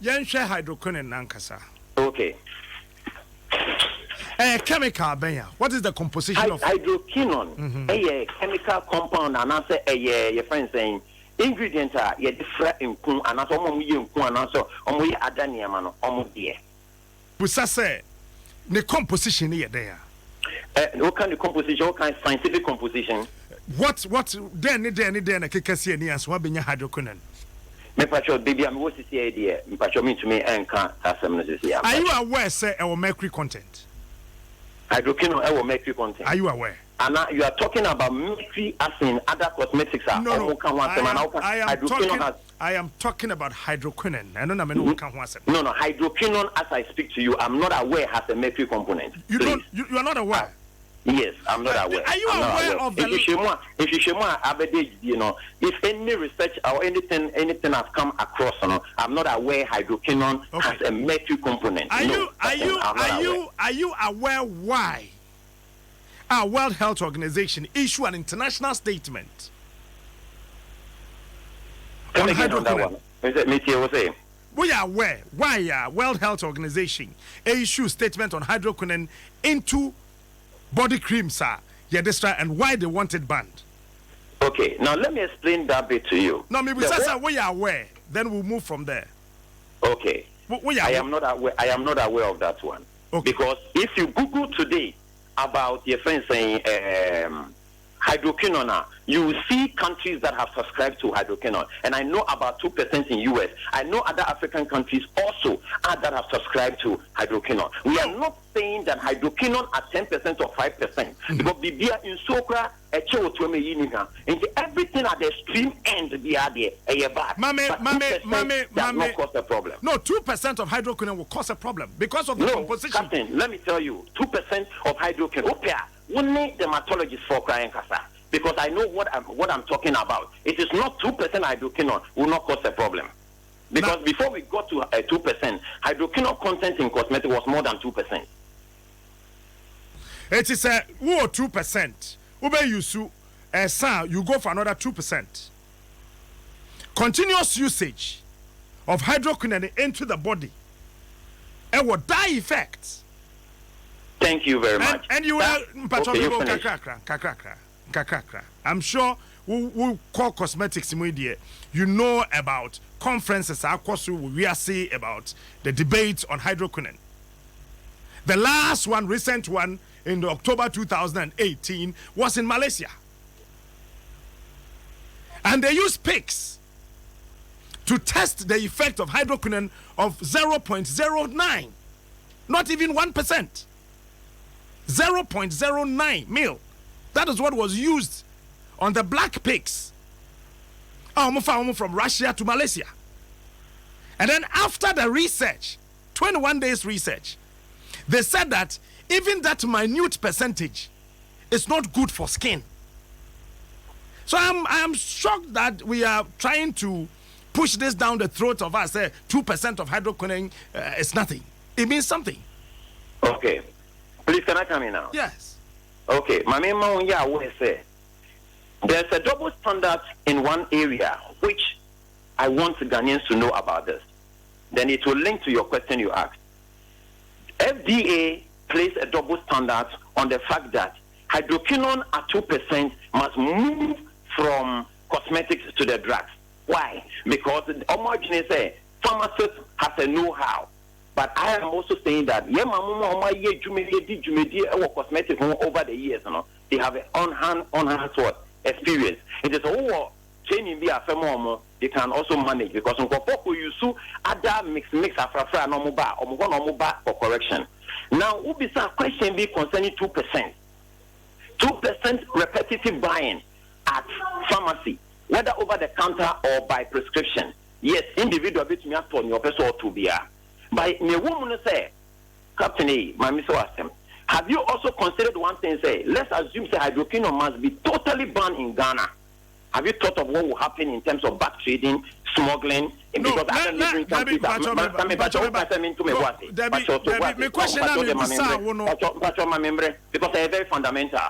yen hwe hydroquinone nankasa okay Chemical, Benya. What is the composition of hydroquinone? A chemical compound, and answer your friend saying ingredients are different in kun, and also and also adaniamano, dear. Say the composition here there. What kind of composition? What kind of scientific composition? What then I can see any answer. What be hydroquinone? Me pacho baby, I'm what is the idea? Me pacho mean to me and can't have some. Are you aware, say, our mercury content? Hydroquinone or mercury content. Are you aware? And now you are talking about mercury as in other cosmetics. No, I am talking about hydroquinone. I don't know No, hydroquinone, as I speak to you, I'm not aware has a mercury component. You are not aware? Yes, I'm not aware. Are you aware of the... If any research or anything has come across, I'm not aware hydroquinone has a mercury component. Are you aware why our World Health Organization issued an international statement on hydroquinone? We are aware why our World Health Organization issued a statement on hydroquinone into body creams, and why they want it banned. Okay, now let me explain that bit to you. No, maybe we are aware. Then we'll move from there. Okay. I am not aware of that one. Okay. Because if you Google today about your friend saying hydroquinone, you will see countries that have subscribed to hydroquinone. And I know about 2% in US. I know other African countries also that have subscribed to hydroquinone. We are not saying that hydroquinone at 10% or 5%. Because Bibia in Sokra, everything at the extreme end, they are there. Does not cause a problem. No, 2% of hydroquinone will cause a problem because of the composition. Captain, let me tell you, 2% of hydroquinone. Only dermatologists for crying kasa. Because I know what I'm talking about. It is not 2% hydroquinone will not cause a problem. Because before we got to 2%, hydroquinone content in cosmetic was more than 2%. It is 2%. You go for another 2%. Continuous usage of hydroquinone into the body. It will die effect. Thank you very much. And you will. I'm sure we'll call cosmetics media. You know about conferences we are seeing about the debates on hydroquinone. The last one, recent one, in October 2018, was in Malaysia. And they used pigs to test the effect of hydroquinone of 0.09. Not even 1%. 0.09 mil. That is what was used on the black pigs from Russia to Malaysia. And then after the research, 21 days research, they said that even that minute percentage is not good for skin. So I'm shocked that we are trying to push this down the throat of us. 2% of hydroquinone is nothing. It means something. Okay. Please, can I come in now? Yes. Okay. My main man, will say there's a double standard in one area, which I want Ghanaians to know about this. Then it will link to your question you asked. FDA placed a double standard on the fact that hydroquinone at 2% must move from cosmetics to the drugs. Why? Because the homogeneous pharmacist has a know-how. But I am also saying that cosmetics over the years, they have an on-hand experience. It is training be a they can also manage because you sue other mix afra no mobile for correction. Now will be some question be concerning 2%. 2% repetitive buying at pharmacy, whether over the counter or by prescription. Yes, individual bit me for your person to be by me woman say, Captain A, my Mr. Asem, have you also considered one thing? Say, let's assume say hydroquinone must be totally banned in Ghana. Have you thought of what will happen in terms of back trading, smoggling? No, because other neighboring countries my question because they are very fundamental.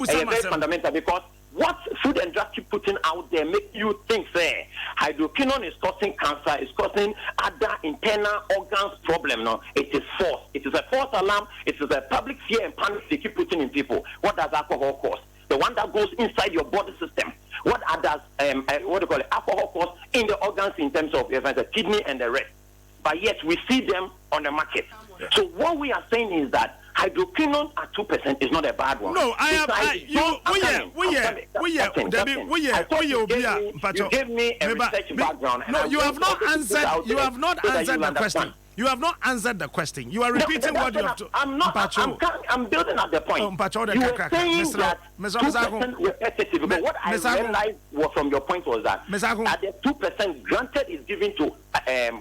Very fundamental because what Food and Drug keep putting out there make you think say hydroquinone is causing cancer, is causing other internal organs problem. No, it is false. It is a false alarm. It is a public fear and panic they keep putting in people. What does alcohol cause? The one that goes inside your body system. What does what do you call it? Alcohol cause in the organs in terms of the kidney and the rest. But yet we see them on the market. So what we are saying is that hydroquinone at 2% is not a bad one. No, I am. You gave me a research background. No, you have not answered. You have not answered the question. You have not answered the question. You are repeating what you have to. I'm not. I'm building up the point. You were saying that 2% repetitive. But what I realized from your point was that the 2% granted is given to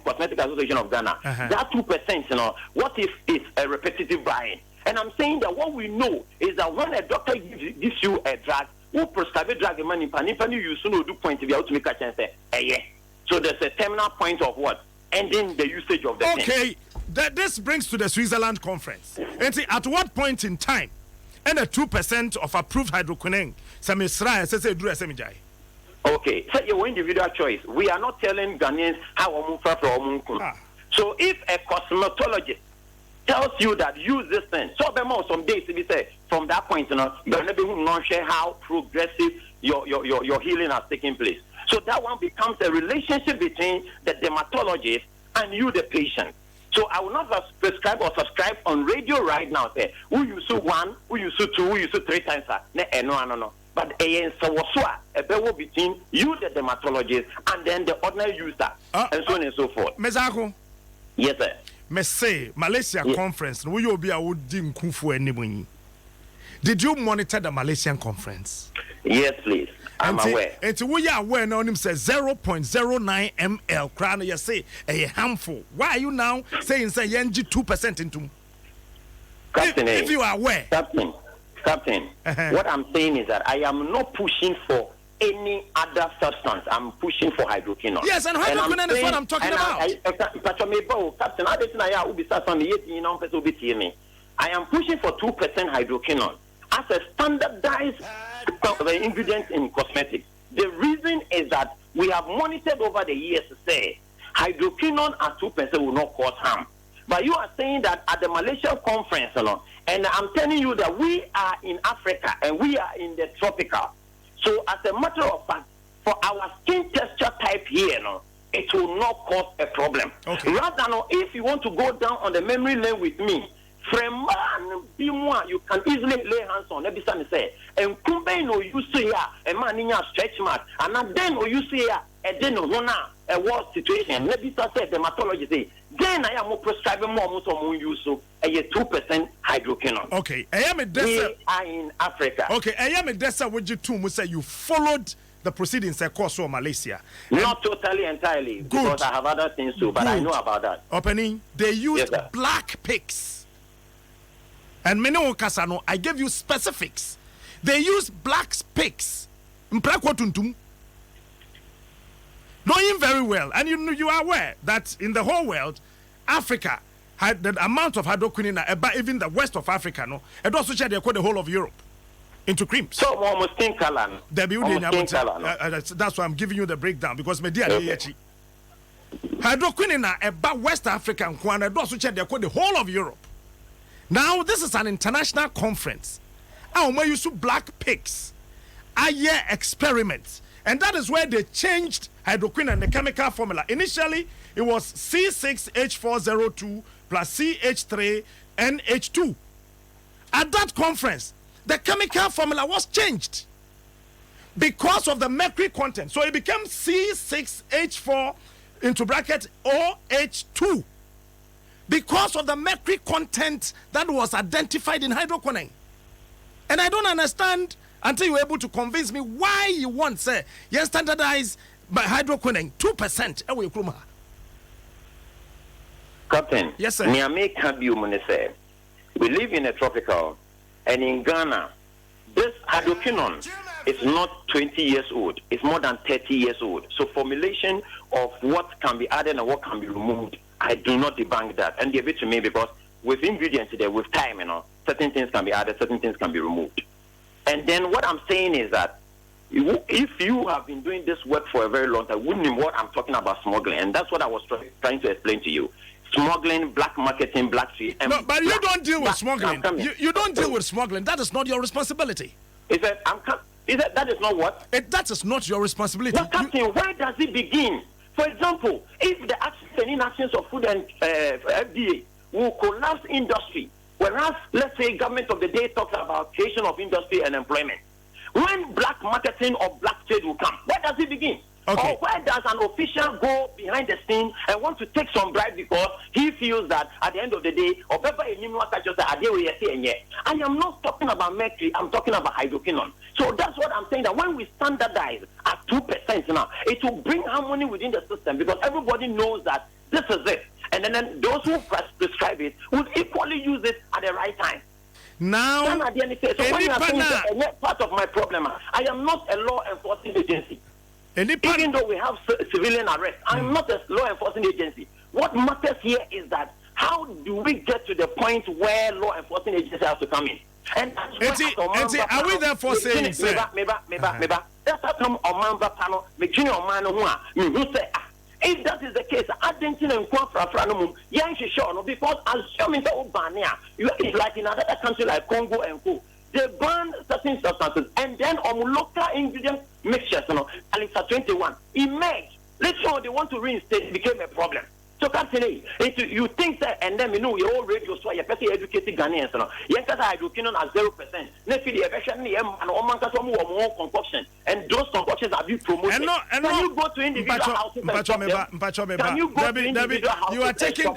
Cosmetic Association of Ghana. That 2%, what if it's a repetitive buying? And I'm saying that what we know is that when a doctor gives you a drug, who prescribe a drug, you soon do point to be able to make a chance. So there's a terminal point of what? Ending the usage of the thing. Okay, this brings to the Switzerland conference. And see, at what point in time, and a 2% of approved hydroquinone, okay, so your individual choice. We are not telling Ghanaians how to. So if a cosmetologist tells you that use this thing, so some days we say from that point, you're not sure how progressive your healing has taken place. So that one becomes a relationship between the dermatologist and you, the patient. So I will not prescribe or subscribe on radio right now. Say, who use 1, who use 2, who use 3 times. No. But a better between you, the dermatologist, and then the ordinary user, and so on and so forth. Mezako. Yes, sir. Me say Malaysia conference. We will be a woodin kufu anybody. Did you monitor the Malaysian conference? Yes, please. I'm aware. And we are aware now. Him says 0.09 ml. Crown, you say a harmful. Why are you now saying say 2% into? Captain, if you are aware, Captain, what I'm saying is that I am not pushing for any other substance. I'm pushing for hydroquinone. Yes, and hydroquinone is what I'm talking about. I am pushing for 2% hydroquinone as a standardized ingredient in cosmetics. The reason is that we have monitored over the years to say hydroquinone at 2% will not cause harm. But you are saying that at the Malaysia conference, and I'm telling you that we are in Africa and we are in the tropical. So as a matter of fact, for our skin texture type here, it will not cause a problem. Okay. Rather, if you want to go down on the memory lane with me, you can easily lay hands on every time say, and Kumbe no you see a man in your stretch mark, and then you see a then a war situation. Maybe say dermatology say, then I am prescribing more use so a 2% hydroquinone. Okay, I am a we are in Africa. Okay, I am a dessa with you too. Say you followed the proceedings across Malaysia. Not totally, entirely, because I have other things too, but I know about that. Opening, they used black pigs. And Meno Kasano, I gave you specifics. They use black pigs. Knowing very well, and you are aware that in the whole world, Africa had the amount of hydroquinone, even the west of Africa, and also share the whole of Europe into creams. So almost think that's why I'm giving you the breakdown because media hydroquinone about West Africa and also share the whole of Europe. Now, this is an international conference. And we use black pigs. A year experiment. And that is where they changed hydroquinone, the chemical formula. Initially, it was C6H402 plus CH3NH2. At that conference, the chemical formula was changed because of the mercury content. So it became C6H4 into bracket OH2. Because of the mercury content that was identified in hydroquinone. And I don't understand until you're able to convince me why you want, say, you standardize by hydroquinone 2%. Captain, yes, sir. We live in a tropical, and in Ghana, this hydroquinone is not 20 years old. It's more than 30 years old. So formulation of what can be added and what can be removed, I do not debunk that. And give it to me because with ingredients there, with time, certain things can be added, certain things can be removed. And then what I'm saying is that if you have been doing this work for a very long time, wouldn't know what I'm talking about smuggling, and that's what I was trying to explain to you. Smuggling, black marketing, black trade. No, but you don't deal with smuggling. You don't deal with smuggling. That is not your responsibility. That is not what? That is not your responsibility. But Captain, where does it begin? For example, if the actions and inactions of food and FDA will collapse industry, whereas, let's say, government of the day talks about creation of industry and employment, when black marketing or black trade will come, where does it begin? Okay. Or where does an official go behind the scene and want to take some bribe because he feels that at the end of the day, I am not talking about mercury, I'm talking about hydroquinone. So that's what I'm saying, that when we standardize at 2% now, it will bring harmony within the system because everybody knows that this is it. And then those who prescribe it will equally use it at the right time. Now, so when you are saying part of my problem, I am not a law enforcing agency. Even though we have civilian arrest, I'm not a law enforcing agency. What matters here is that how do we get to the point where law enforcing agencies have to come in? And that's are we therefore saying, that's how come Omamba panel, if that is the case, I didn't know because assuming that it's like in another country like Congo and Co. They ban certain substances and then on local ingredient mixtures, Alexa 21 emerged. Later they want to reinstate, it became a problem. So Captain, you think that, and then you're all radio, so you're educated Ghanaians. Yes, I do at 0%. And concoction, and those concoctions are being promoted. Can you go to individual houses and stop them? Can you go to individual houses you are taking, and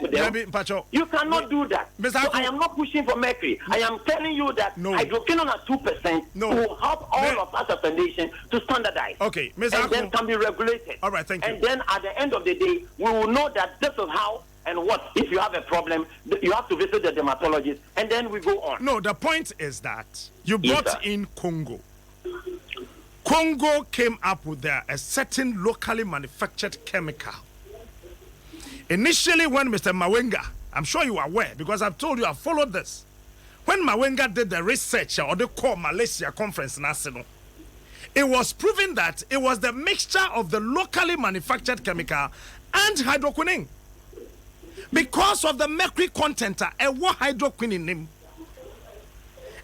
stop them? You cannot do that. So I am not pushing for mercury. I am telling you that hydroquinone at 2% will help all of us as a nation to standardize. Okay, Ms. And then can be regulated. All right, thank you. And then at the end of the day, we will know that this is how and what. If you have a problem, you have to visit the dermatologist, and then we go on. No, the point is that you brought in Congo. Congo came up with a certain locally manufactured chemical. Initially, when Mr. Mawenga, I'm sure you are aware because I've told you, I've followed this. When Mawenga did the research or the core Malaysia conference in Arsenal, it was proven that it was the mixture of the locally manufactured chemical and hydroquinone. Because of the mercury content, what hydroquinone in him.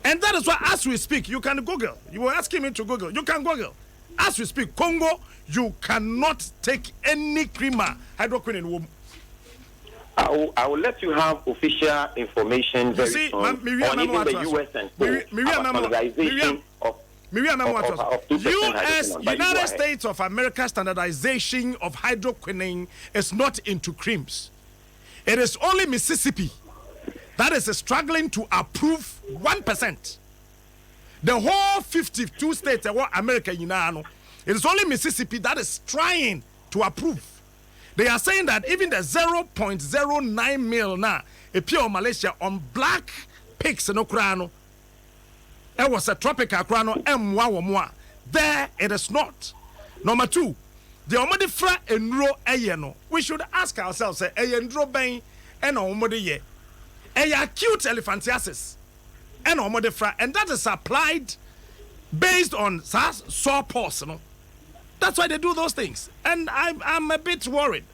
And that is why, as we speak, you can Google. You were asking me to Google. You can Google. As we speak, Congo, you cannot take any creamer hydroquinone. I will let you have official information very soon on even the U.S. and standardization of United States of America standardization of hydroquinone is not into creams. It is only Mississippi that is struggling to approve 1%. The whole 52 states of America, it is only Mississippi that is trying to approve. They are saying that even the 0.09 mil now, a pure Malaysia on black pigs no crano. It was a tropical crano M1. There it is not. Number two, the omode fra enro eyeno. We should ask ourselves, eyendro ben and omode ye. Acute elephantiasis and omode fra, and that is applied based on sore pulse, That's why they do those things, and I'm a bit worried.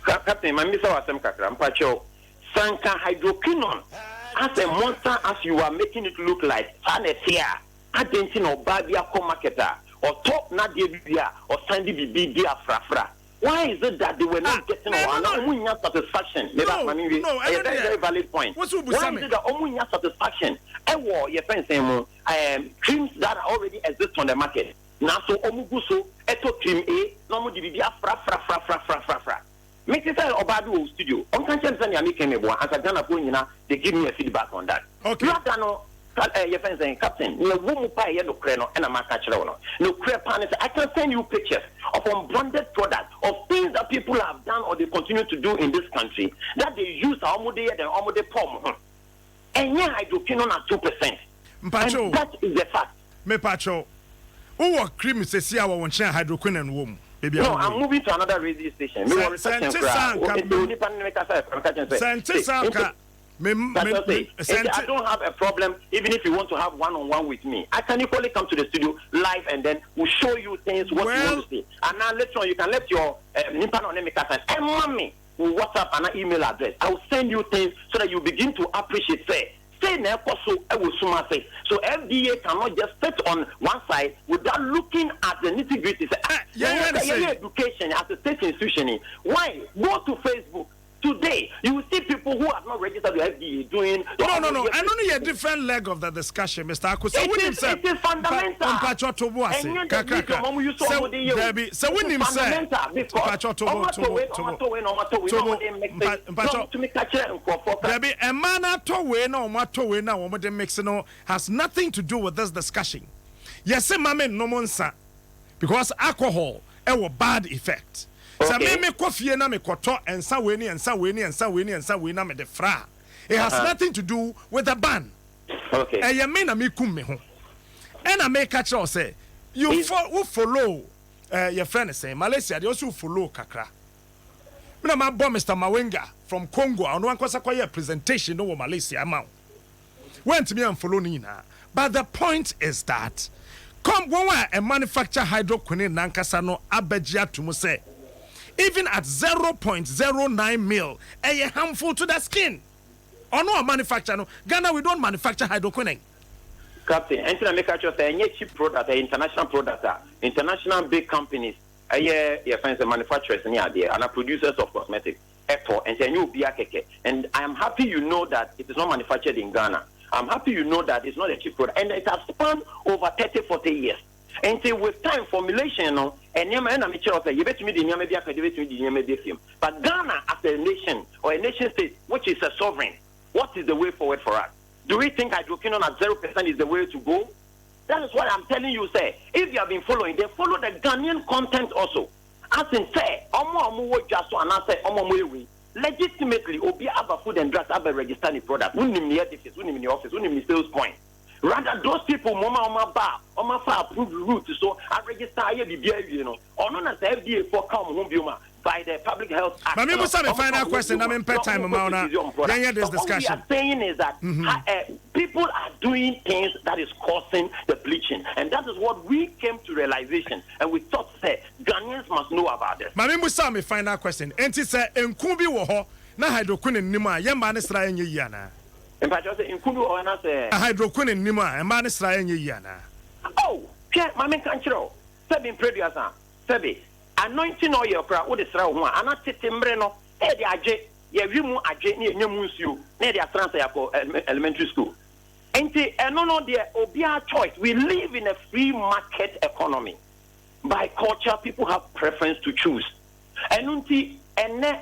Captain, my Mr. Wasem Kakram Pacho, Sanka hydroquinone as a monster as you are making it look like Sanetia, Adentin or Babia Co-marketer, or Top Nadia or Sandy Bibia Frafra. Why is it that they were not getting satisfaction? No, a very valid point. Why is it that Omunya satisfaction? Creams that already exist on the market. Now, so Omuguso, Eto Cream A, no Dibia Fra. Make it Obadu studio. On Sanchez and Yami came as a Ghana Punina, they give me a feedback on that. Okay. Captain, no woman pay no creno and a macachero. No crepe panels. I can send you pictures of unbranded products, of things that people have done or they continue to do in this country that they use Omode and Omode Pom. And yeah, hydroquinone at 2%. Mpacho, and that is the fact. Me Pacho, who cream says here our hydroquinone womb. No, I'm moving to another radio station. I don't have a problem even if you want to have one-on-one with me. I can equally come to the studio live and then we'll show you things what you want to see. And now later on you can let your and mommy will WhatsApp and an email address. I will send you things so that you begin to appreciate say APOSO I will soon say. So FDA cannot just sit on one side without looking at the nitty-gritty. Education as a state institution. Why? Go to Facebook. Today, you will see people who have not registered with FDA doing... No. I know a different leg of the discussion, Mr. Ako. So it is fundamental. Has nothing to do with this discussion. Yes, because alcohol has a bad effect. So me coffee na me koto ensa weni na me de fra. It has nothing to do with the ban. Okay. E ye me na me kum me ho. E na me catch us say you follow your friend say Malaysia they also follow kakra. Me na ma bo Mr. Mawenga from Congo on one kwasa kwa presentation no Malaysia amount. Went me and follow ni na. But the point is that come when a manufacture hydroquinone nankasa no abegya to mu say even at 0.09 mil, a harmful to the skin. Or no manufacture, no. Ghana, we don't manufacture hydroquinone. Captain, international cheap product, international product, international big companies, manufacturers and producers of cosmetics, and I am happy you know that it is not manufactured in Ghana. I'm happy you know that it's not a cheap product, and it has spanned over 30-40 years. And so with time formulation, but Ghana as a nation or a nation state, which is a sovereign, what is the way forward for us? Do we think hydroquinone at 0% is the way to go? That is what I'm telling you, say. If you have been following, they follow the Ghanaian content also. As in say, legitimately, Obi Abba Food and Drugs have a registered product. We need the edifice, we need the office, we need the sales point. Rather, those people, Mama Bar, Mama approved route, so I register here, you know, or not as FDA for come home, by the Public Health Act. But me must have a final question. I'm in per time, Mauna. This discussion. What we are saying is that people are doing things that is causing the bleaching, and that is what we came to realization, and we thought that Ghanaians must know about this. But me must have a final question. And it's a Nkumbi woho na hydroquinone nima yemba ne sra enye yana. In fact, I say Nkumbi woho na say hydroquinone nima yemba ne sra enye yana. Oh, Pierre, mama kanchiro. Sebi producer, sebi. Anointing oil kra wo de sra ho a ana tete mbre no e de age ye wimu age ne nyemu nsuo na de asransa yakọ elementary school enti eno no de obia choice. We live in a free market economy. By culture, people have preference to choose. Enunti ene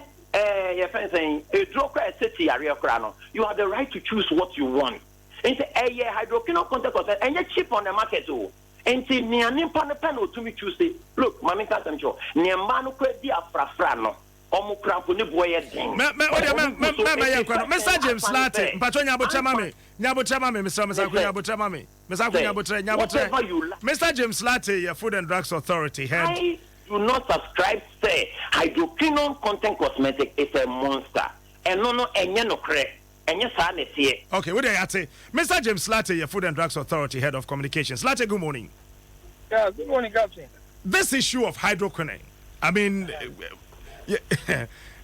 your friend saying a drug city area kra no, you have the right to choose what you want. Enti hydroquinone content and you cheap on the market too. And see, to me Tuesday. Look, Mammy Casancho, near Manuque dia Frafrano, Omucrampuni boy. Mr. James Latte, Patonia Bochamami, Nabochamami, Mr. James Latte, your Food and Drugs Authority head. I do not subscribe, say, hydroquinone content cosmetic is a monster. And no, and no crack. Okay, what do you say? Mr. James Latte, your Food and Drugs Authority Head of Communications. Latte, good morning. Yeah, good morning, Captain. This issue of hydroquinone, I mean,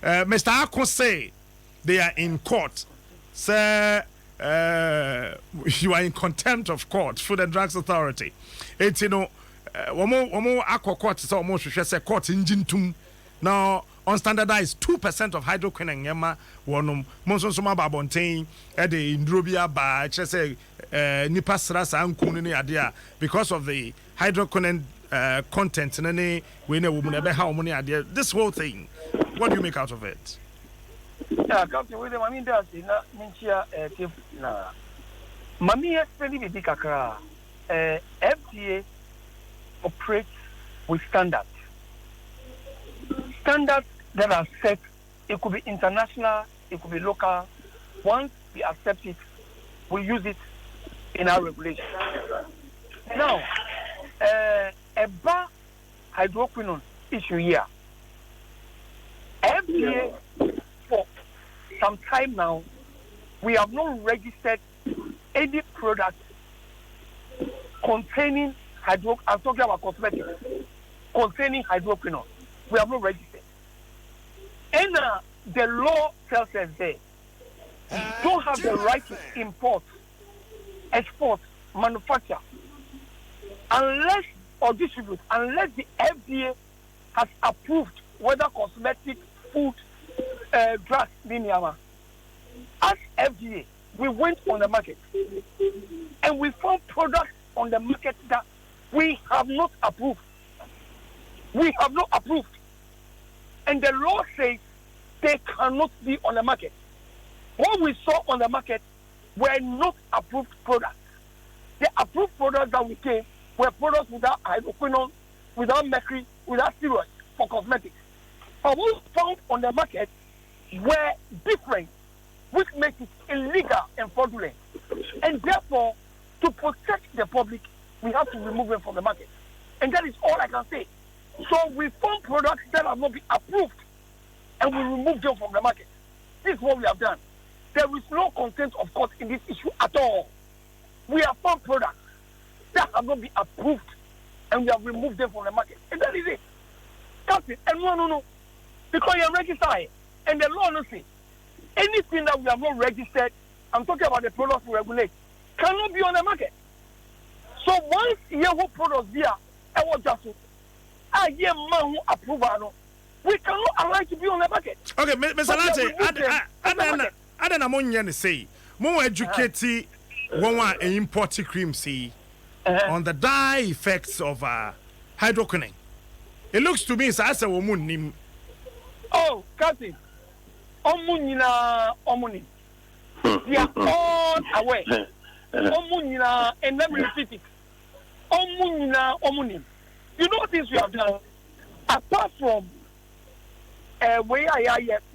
Mr. Ako say they are in court. Sir, you are in contempt of court, Food and Drugs Authority. It's, you know, one Ako court is almost a court engine tum. Now, unstandardized 2% of hydroquinone yema wonum monso soma babonten e de indrobia ba chese nipa srasa ankunu ne ade a because of the hydroquinone content ne we na wo mu na be ha wo ne ade. This whole thing, what do you make out of it? Yeah, Captain, with them, I mean, that's na minchia na mami explain bi kakra. FDA operates with standards that are set. It could be international, it could be local. Once we accept it, we use it in our regulation. Now, a bar hydroquinone issue here. FDA for some time now we have not registered any product containing I'm talking about cosmetics containing hydroquinone. We have not registered. And the law tells us there, you don't have the right to import, export, manufacture, unless or distribute, unless the FDA has approved whether cosmetic, food, drugs, linear. As FDA, we went on the market and we found products on the market that we have not approved. We have not approved. And the law says they cannot be on the market. What we saw on the market were not approved products. The approved products that we came were products without hydroquinone, without mercury, without steroids for cosmetics. But what we found on the market were different, which makes it illegal and fraudulent. And therefore, to protect the public, we have to remove them from the market. And that is all I can say. So we found products that have not been approved, and we remove them from the market. This is what we have done. There is no contempt of court in this issue at all. We have found products that have not been approved, and we have removed them from the market. And that is it. Captain, and no. Because you are registered, and the law doesn't say anything that we have not registered, I'm talking about the products we regulate, cannot be on the market. So once you have products here, I want just to approval, we cannot allow to be on the market. Okay, Mr. Lante, I don't know say more educated one import cream see on the dye effects of hydroquinone. It looks to me as a woman. Oh, Captain, Omunina. They are all aware. Omunina, and let me repeat it. Omunina. You know what things we have done? Apart from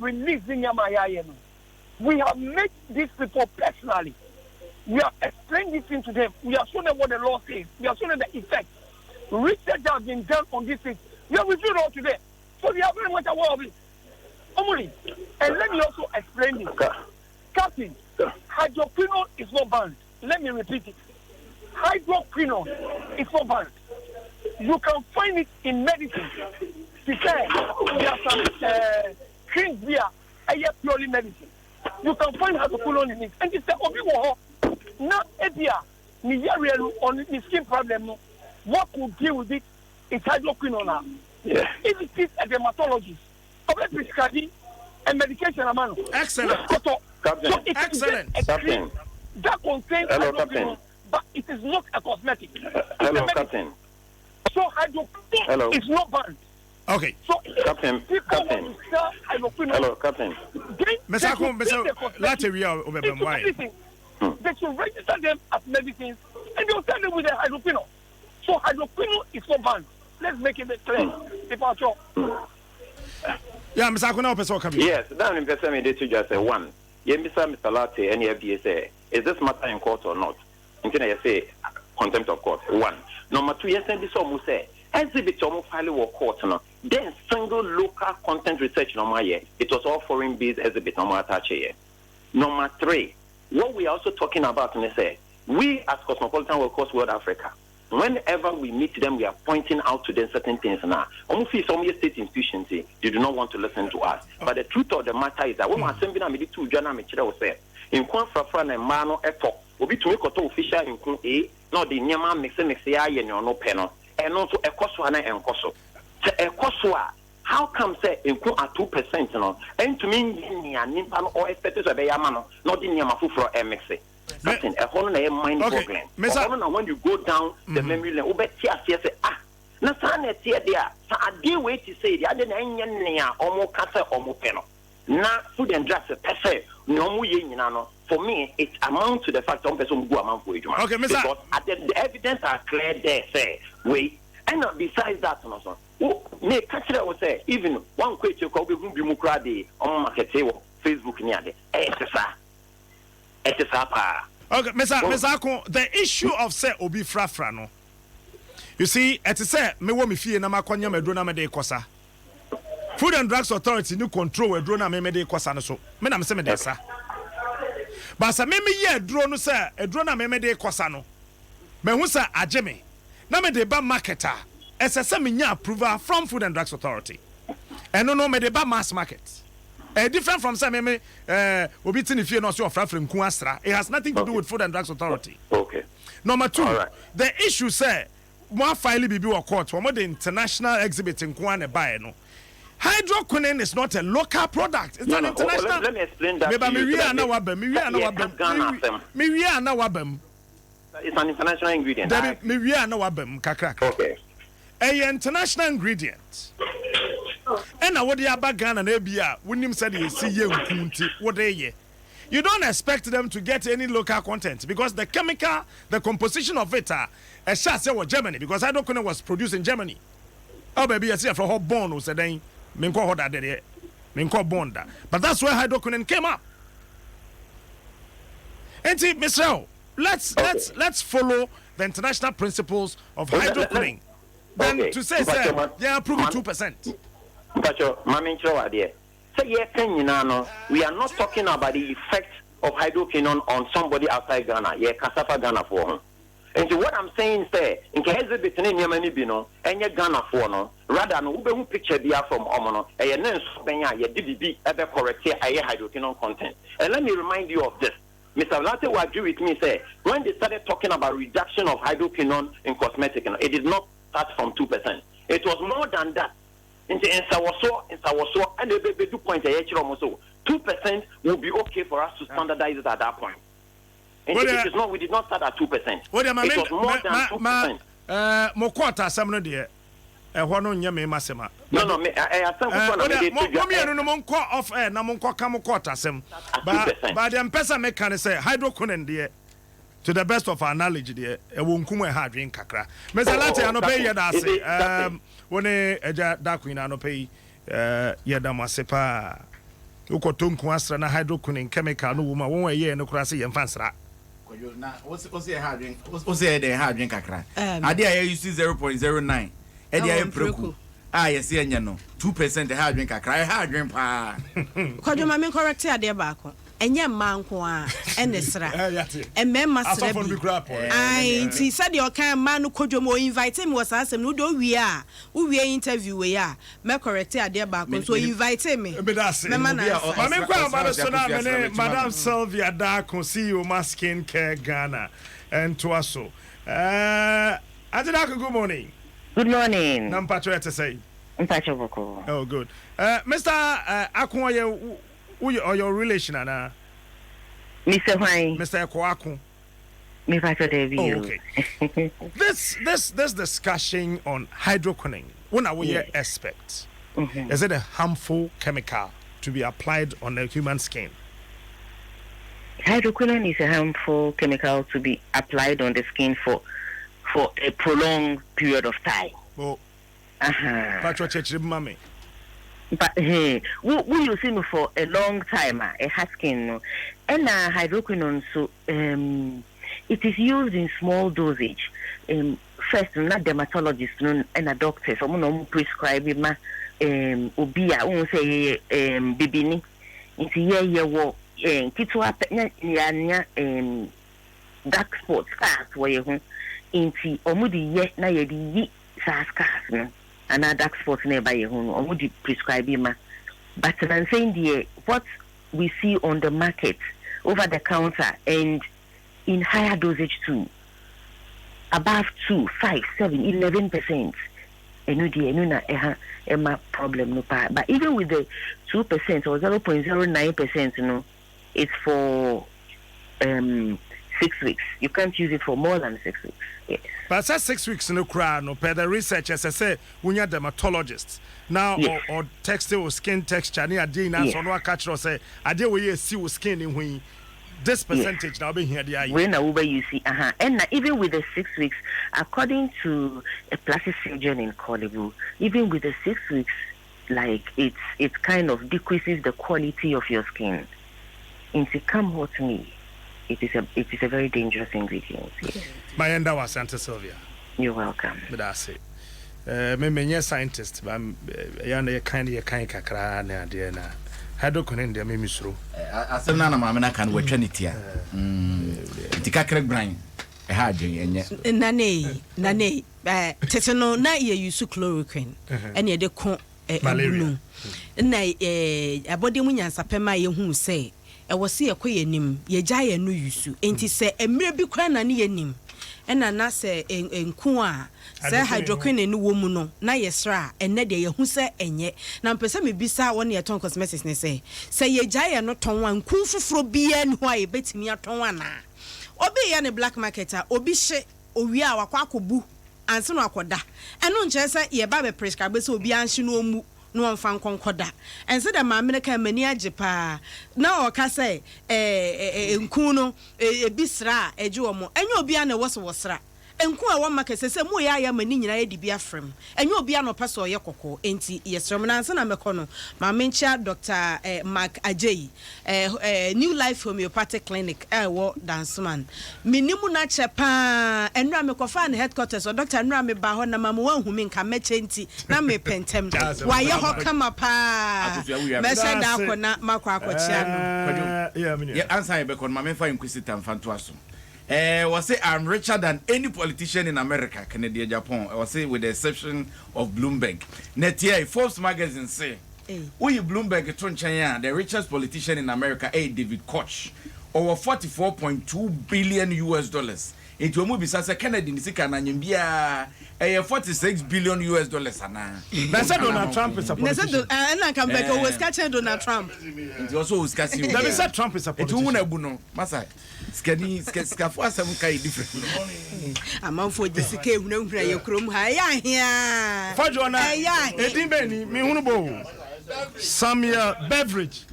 releasing Yamaya, we have met these people personally. We have explained this thing to them. We have shown them what the law says. We have shown them the effects. Research has been done on these things. We have reviewed all today. So we are very much aware of it. Omuri, and let me also explain this. Captain, hydroquinone is not banned. Let me repeat it. Hydroquinone is not banned. You can find it in medicine. There are some creams here, purely medicine. You can find hydroquinone in it. And it's the Obi not Edia, Nigeria on the skin problem. What could deal with it is hydroquinone. Yeah. If it is a dermatologist, prescribing and medication, excellent. Captain. So it excellent. Is a cream that contains hydroquinone, but it is not a cosmetic. Hello, Captain. So hydroquinone is not banned. Okay. So Captain. Hello, Captain. Mr. Listen, they should register them as medicines and they'll sell them with the hydroquinone. So hydroquinone is not banned. Let's make it clear. Yeah, Mr. Akuna, person coming. Yes, that investor me to just say one. Yeah, Mr. Latte, any FDA say, is this matter in court or not? Until I say contempt of court. One. Number two, yes, and this almost say exhibit almost file or court no. Then single local content research no more. It was all foreign based exhibit no more attached here. Number three, what we are also talking about and say we as Cosmopolitan World Africa. Whenever we meet them, we are pointing out to them certain things now. Some state institutions, they do not want to listen to us. But the truth of the matter is that when we are saying that two journalists say, in Confrafran and Mano Epo, will be to make official include a not the Nyama mixing no panel, and also a Koswana and Koso. A Koswa, how come say include at 2%? And to me, Nimpan or expected of a Yamano, not the Nyamafu for MXA. Nothing. A whole mind problem. When you go down the memory lane, na sana tie dia sa ade we ti say dia ade na nya nea omo kasa omo pe no na food and drugs pese no mu ye nyina no for me it amounts to the fact on person go amount for ejuma okay Mr. because the evidence are clear there say we and besides that no so me catch we say even one question ko be bi mu kra de on market Facebook ni ade it is pa. Okay, Mr. Akon, the issue of say obi frafra no. You see, it is say me wo me fie na makonya medrona me de kosa. Food and Drugs Authority no control medrona me de kosa no so. Me na me say me de sa. But sa me ye aduro no say aduro na me de kosa no. Me hu say ageme. Na me de ba marketer. Esese me nya approval from Food and Drugs Authority. And no me de ba mass market. Different from say me obi tini fie no so ofra fra nku asra. It has nothing to do with Food and Drugs Authority. Okay. Number 2, right. the issue say more file bibi or court for the international exhibit in Kwane buy no. Hydroquinone is not a local product. It's an international. Let me explain that. It's an international ingredient. Okay. A international ingredient. And what the Abagan and Abia, when him said he see you what they you don't expect them to get any local content because the chemical, the composition of it, a shot was Germany because hydroquinone was produced in Germany. Oh, baby, I see from her bone was a day. But that's where hydroquinone came up. And see, Mr. Let's follow the international principles of hydroquinone. Then to say, sir, they are approving 2%. But we are not talking about the effect of hydroquinone on somebody outside Ghana. Yeah, Kasafa Ghana for him. And so what I'm saying is that in case the between Yemeni Bino and your Ghana for no, rather than who picture be from Omono, a name Spania, DDB, ever correct here, hydroquinone content. And let me remind you of this. Mr. Latte will agree with me, say, when they started talking about reduction of hydroquinone in cosmetic, it did not start from 2%. It was more than that. In Sawaso, and the baby 2% will be okay for us to standardize it at that point. And it is not, we did not start at 2%. It was more than 2%. Mokota Samno dear. No, me masema. No, no, off air, Namonko Kamokota sem. But the Empesa mechanic say hydroquinone dear. To the best of our knowledge, dear, a wunkume hard drink kakra. Mr. Latte, I no pay yadase. When a darkwin, I no pay yadamasepa. Ukotunku astra na hydroquinone chemical no woman 1 year no crasi and fansra. What's a hard drink? What's a hard drink kakra? Idea you see 0.09. Edia Proku. Ah, yes, yeah, no. 2% a hard drink kakra. Hard drink pa. Could you mammy correct your dear back? And your man, and the sra, and member I said your kind man who could you more invite him was us and who do we are interview we are. Me correct your dear back, so invite him. Madam Sylvia Darko, CEO Maskin Care Ghana and DWASO. Adinaka, good morning. Good morning. Nampacho to say. Oh, good. Mr. Akwoye. Who are your relation, Anna? Mr. Wine. Mr. Kwaku. Okay. This discussion on hydroquinone, when are we expect? Is it a harmful chemical to be applied on the human skin? Hydroquinone is a harmful chemical to be applied on the skin for a prolonged period of time. Oh. But mommy. But we use him for a long time, a husking, and hydroquinone. So it is used in small dosage. First, not dermatologists and a doctor. Someone prescribe him ubia. Won't say bibini. It's kitwa dark spots scars where you inti omudi ye na yedi scars no. Another dark spot nearby your home, or would you prescribe him? But I'm saying what we see on the market, over the counter, and in higher dosage too, above 2, 5, 7, 11%. And problem no pa. But even with the 2% or 0.09%, it's for 6 weeks. You can't use it for more than 6 weeks. Yes. But that's 6 weeks no cry, no per the research, as I say, when you're dermatologists now, yes. or textile skin texture, near DNA, so no catch or say, I deal with you see skin in when this percentage now being here. The when over you see, and even with the 6 weeks, according to a plastic surgeon in Kolebu, even with the 6 weeks, like it kind of decreases the quality of your skin. In come hot me. It is a very dangerous ingredient. Yes. My end was Santa Sylvia. You're welcome. But that's it. Me scientist, but I'm kind kakra na dear na. hydroquinone de me misro asem na maame na kan watwa ne tia tika crack brain ha adwen enye nane tete no na ye use chloroquine ene ye de ko malaria na abode mu nyansapema ye hu se e wo se ye koye nim ye gya ye no use enti se emre bi kwa na ne ye nim ena na se enku a se hydroquinone no wo mu no na ye sra enne de ye hu se enye na mpese me bisa won ye ton cosmetics ne se ye gya ye no ton wan ku fufuro bia ne ho a ye betimi aton wana obi ya ne black market a obi hye owi a wakwa akobu anse no akoda eno nche se ye ba be prescribe se obi anhye no omu no amfa nkonkoda ense da ma america mani ajepa na o ka se enku no ebisra eje omo enye obi a na wosra enku a won market se mu ya mani nyina ye dibia frem enye obi a no paso ye kokko enti yesrem na anse na mekono ma mencha Dr. Mark Ajay New Life Homeopathic Clinic wo Dansman minimu na chepa enra me kofa na headquarters Dr. enra me ba ho na mamu wan humi nka meche enti na me pentem wa ye ho kama pa me se da akona makwa akochia no ye answer ye be kon ma me fa inquisitor mfanto aso was say I'm richer than any politician in America, Canada, Japan. I was say with the exception of Bloomberg. Netia, Forbes magazine say, we Bloomberg Chanya, the richest politician in America, David Koch, over $44.2 billion US. It will be such a Kennedy in Sika Nanyambia, $46 billion US. That's Donald Trump is a politician. And I come back always catching Donald Trump. It also was catching. That is Trump is a politician. It won't Masa. Skafwa some kind different. I'm for Jessica, no pray your chrome high here. Fajona, Edinbeni, me hunubo. Samuel Beverage.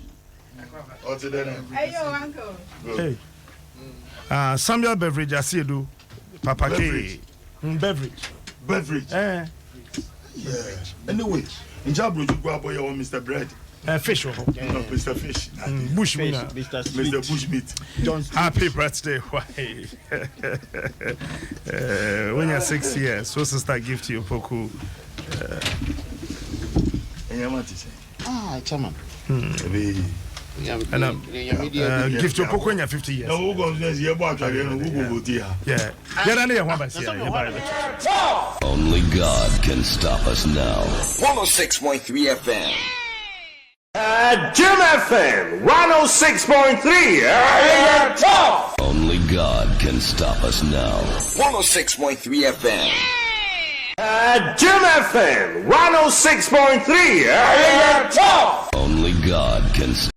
Hey, uncle. Hey. Samuel Beverage, I see you. Papa K. Beverage. Yeah. Anyway, in Jabro, you go up your Mr. Bread. Fish. No, Mr. Fish. Bushmeat. Mr. Bushmeat. Happy birthday. Why? When you're 6 years, so sister gift you Poku. Chairman. Gift your Poku when you're 50 years. No, who goes next year? Yeah. Only God can stop us now. 106.3 FM. Jim FM 106.3 AM Talk. Only God can stop us now. 106.3 FM. Jim FM 106.3 AM Talk. Only God can stop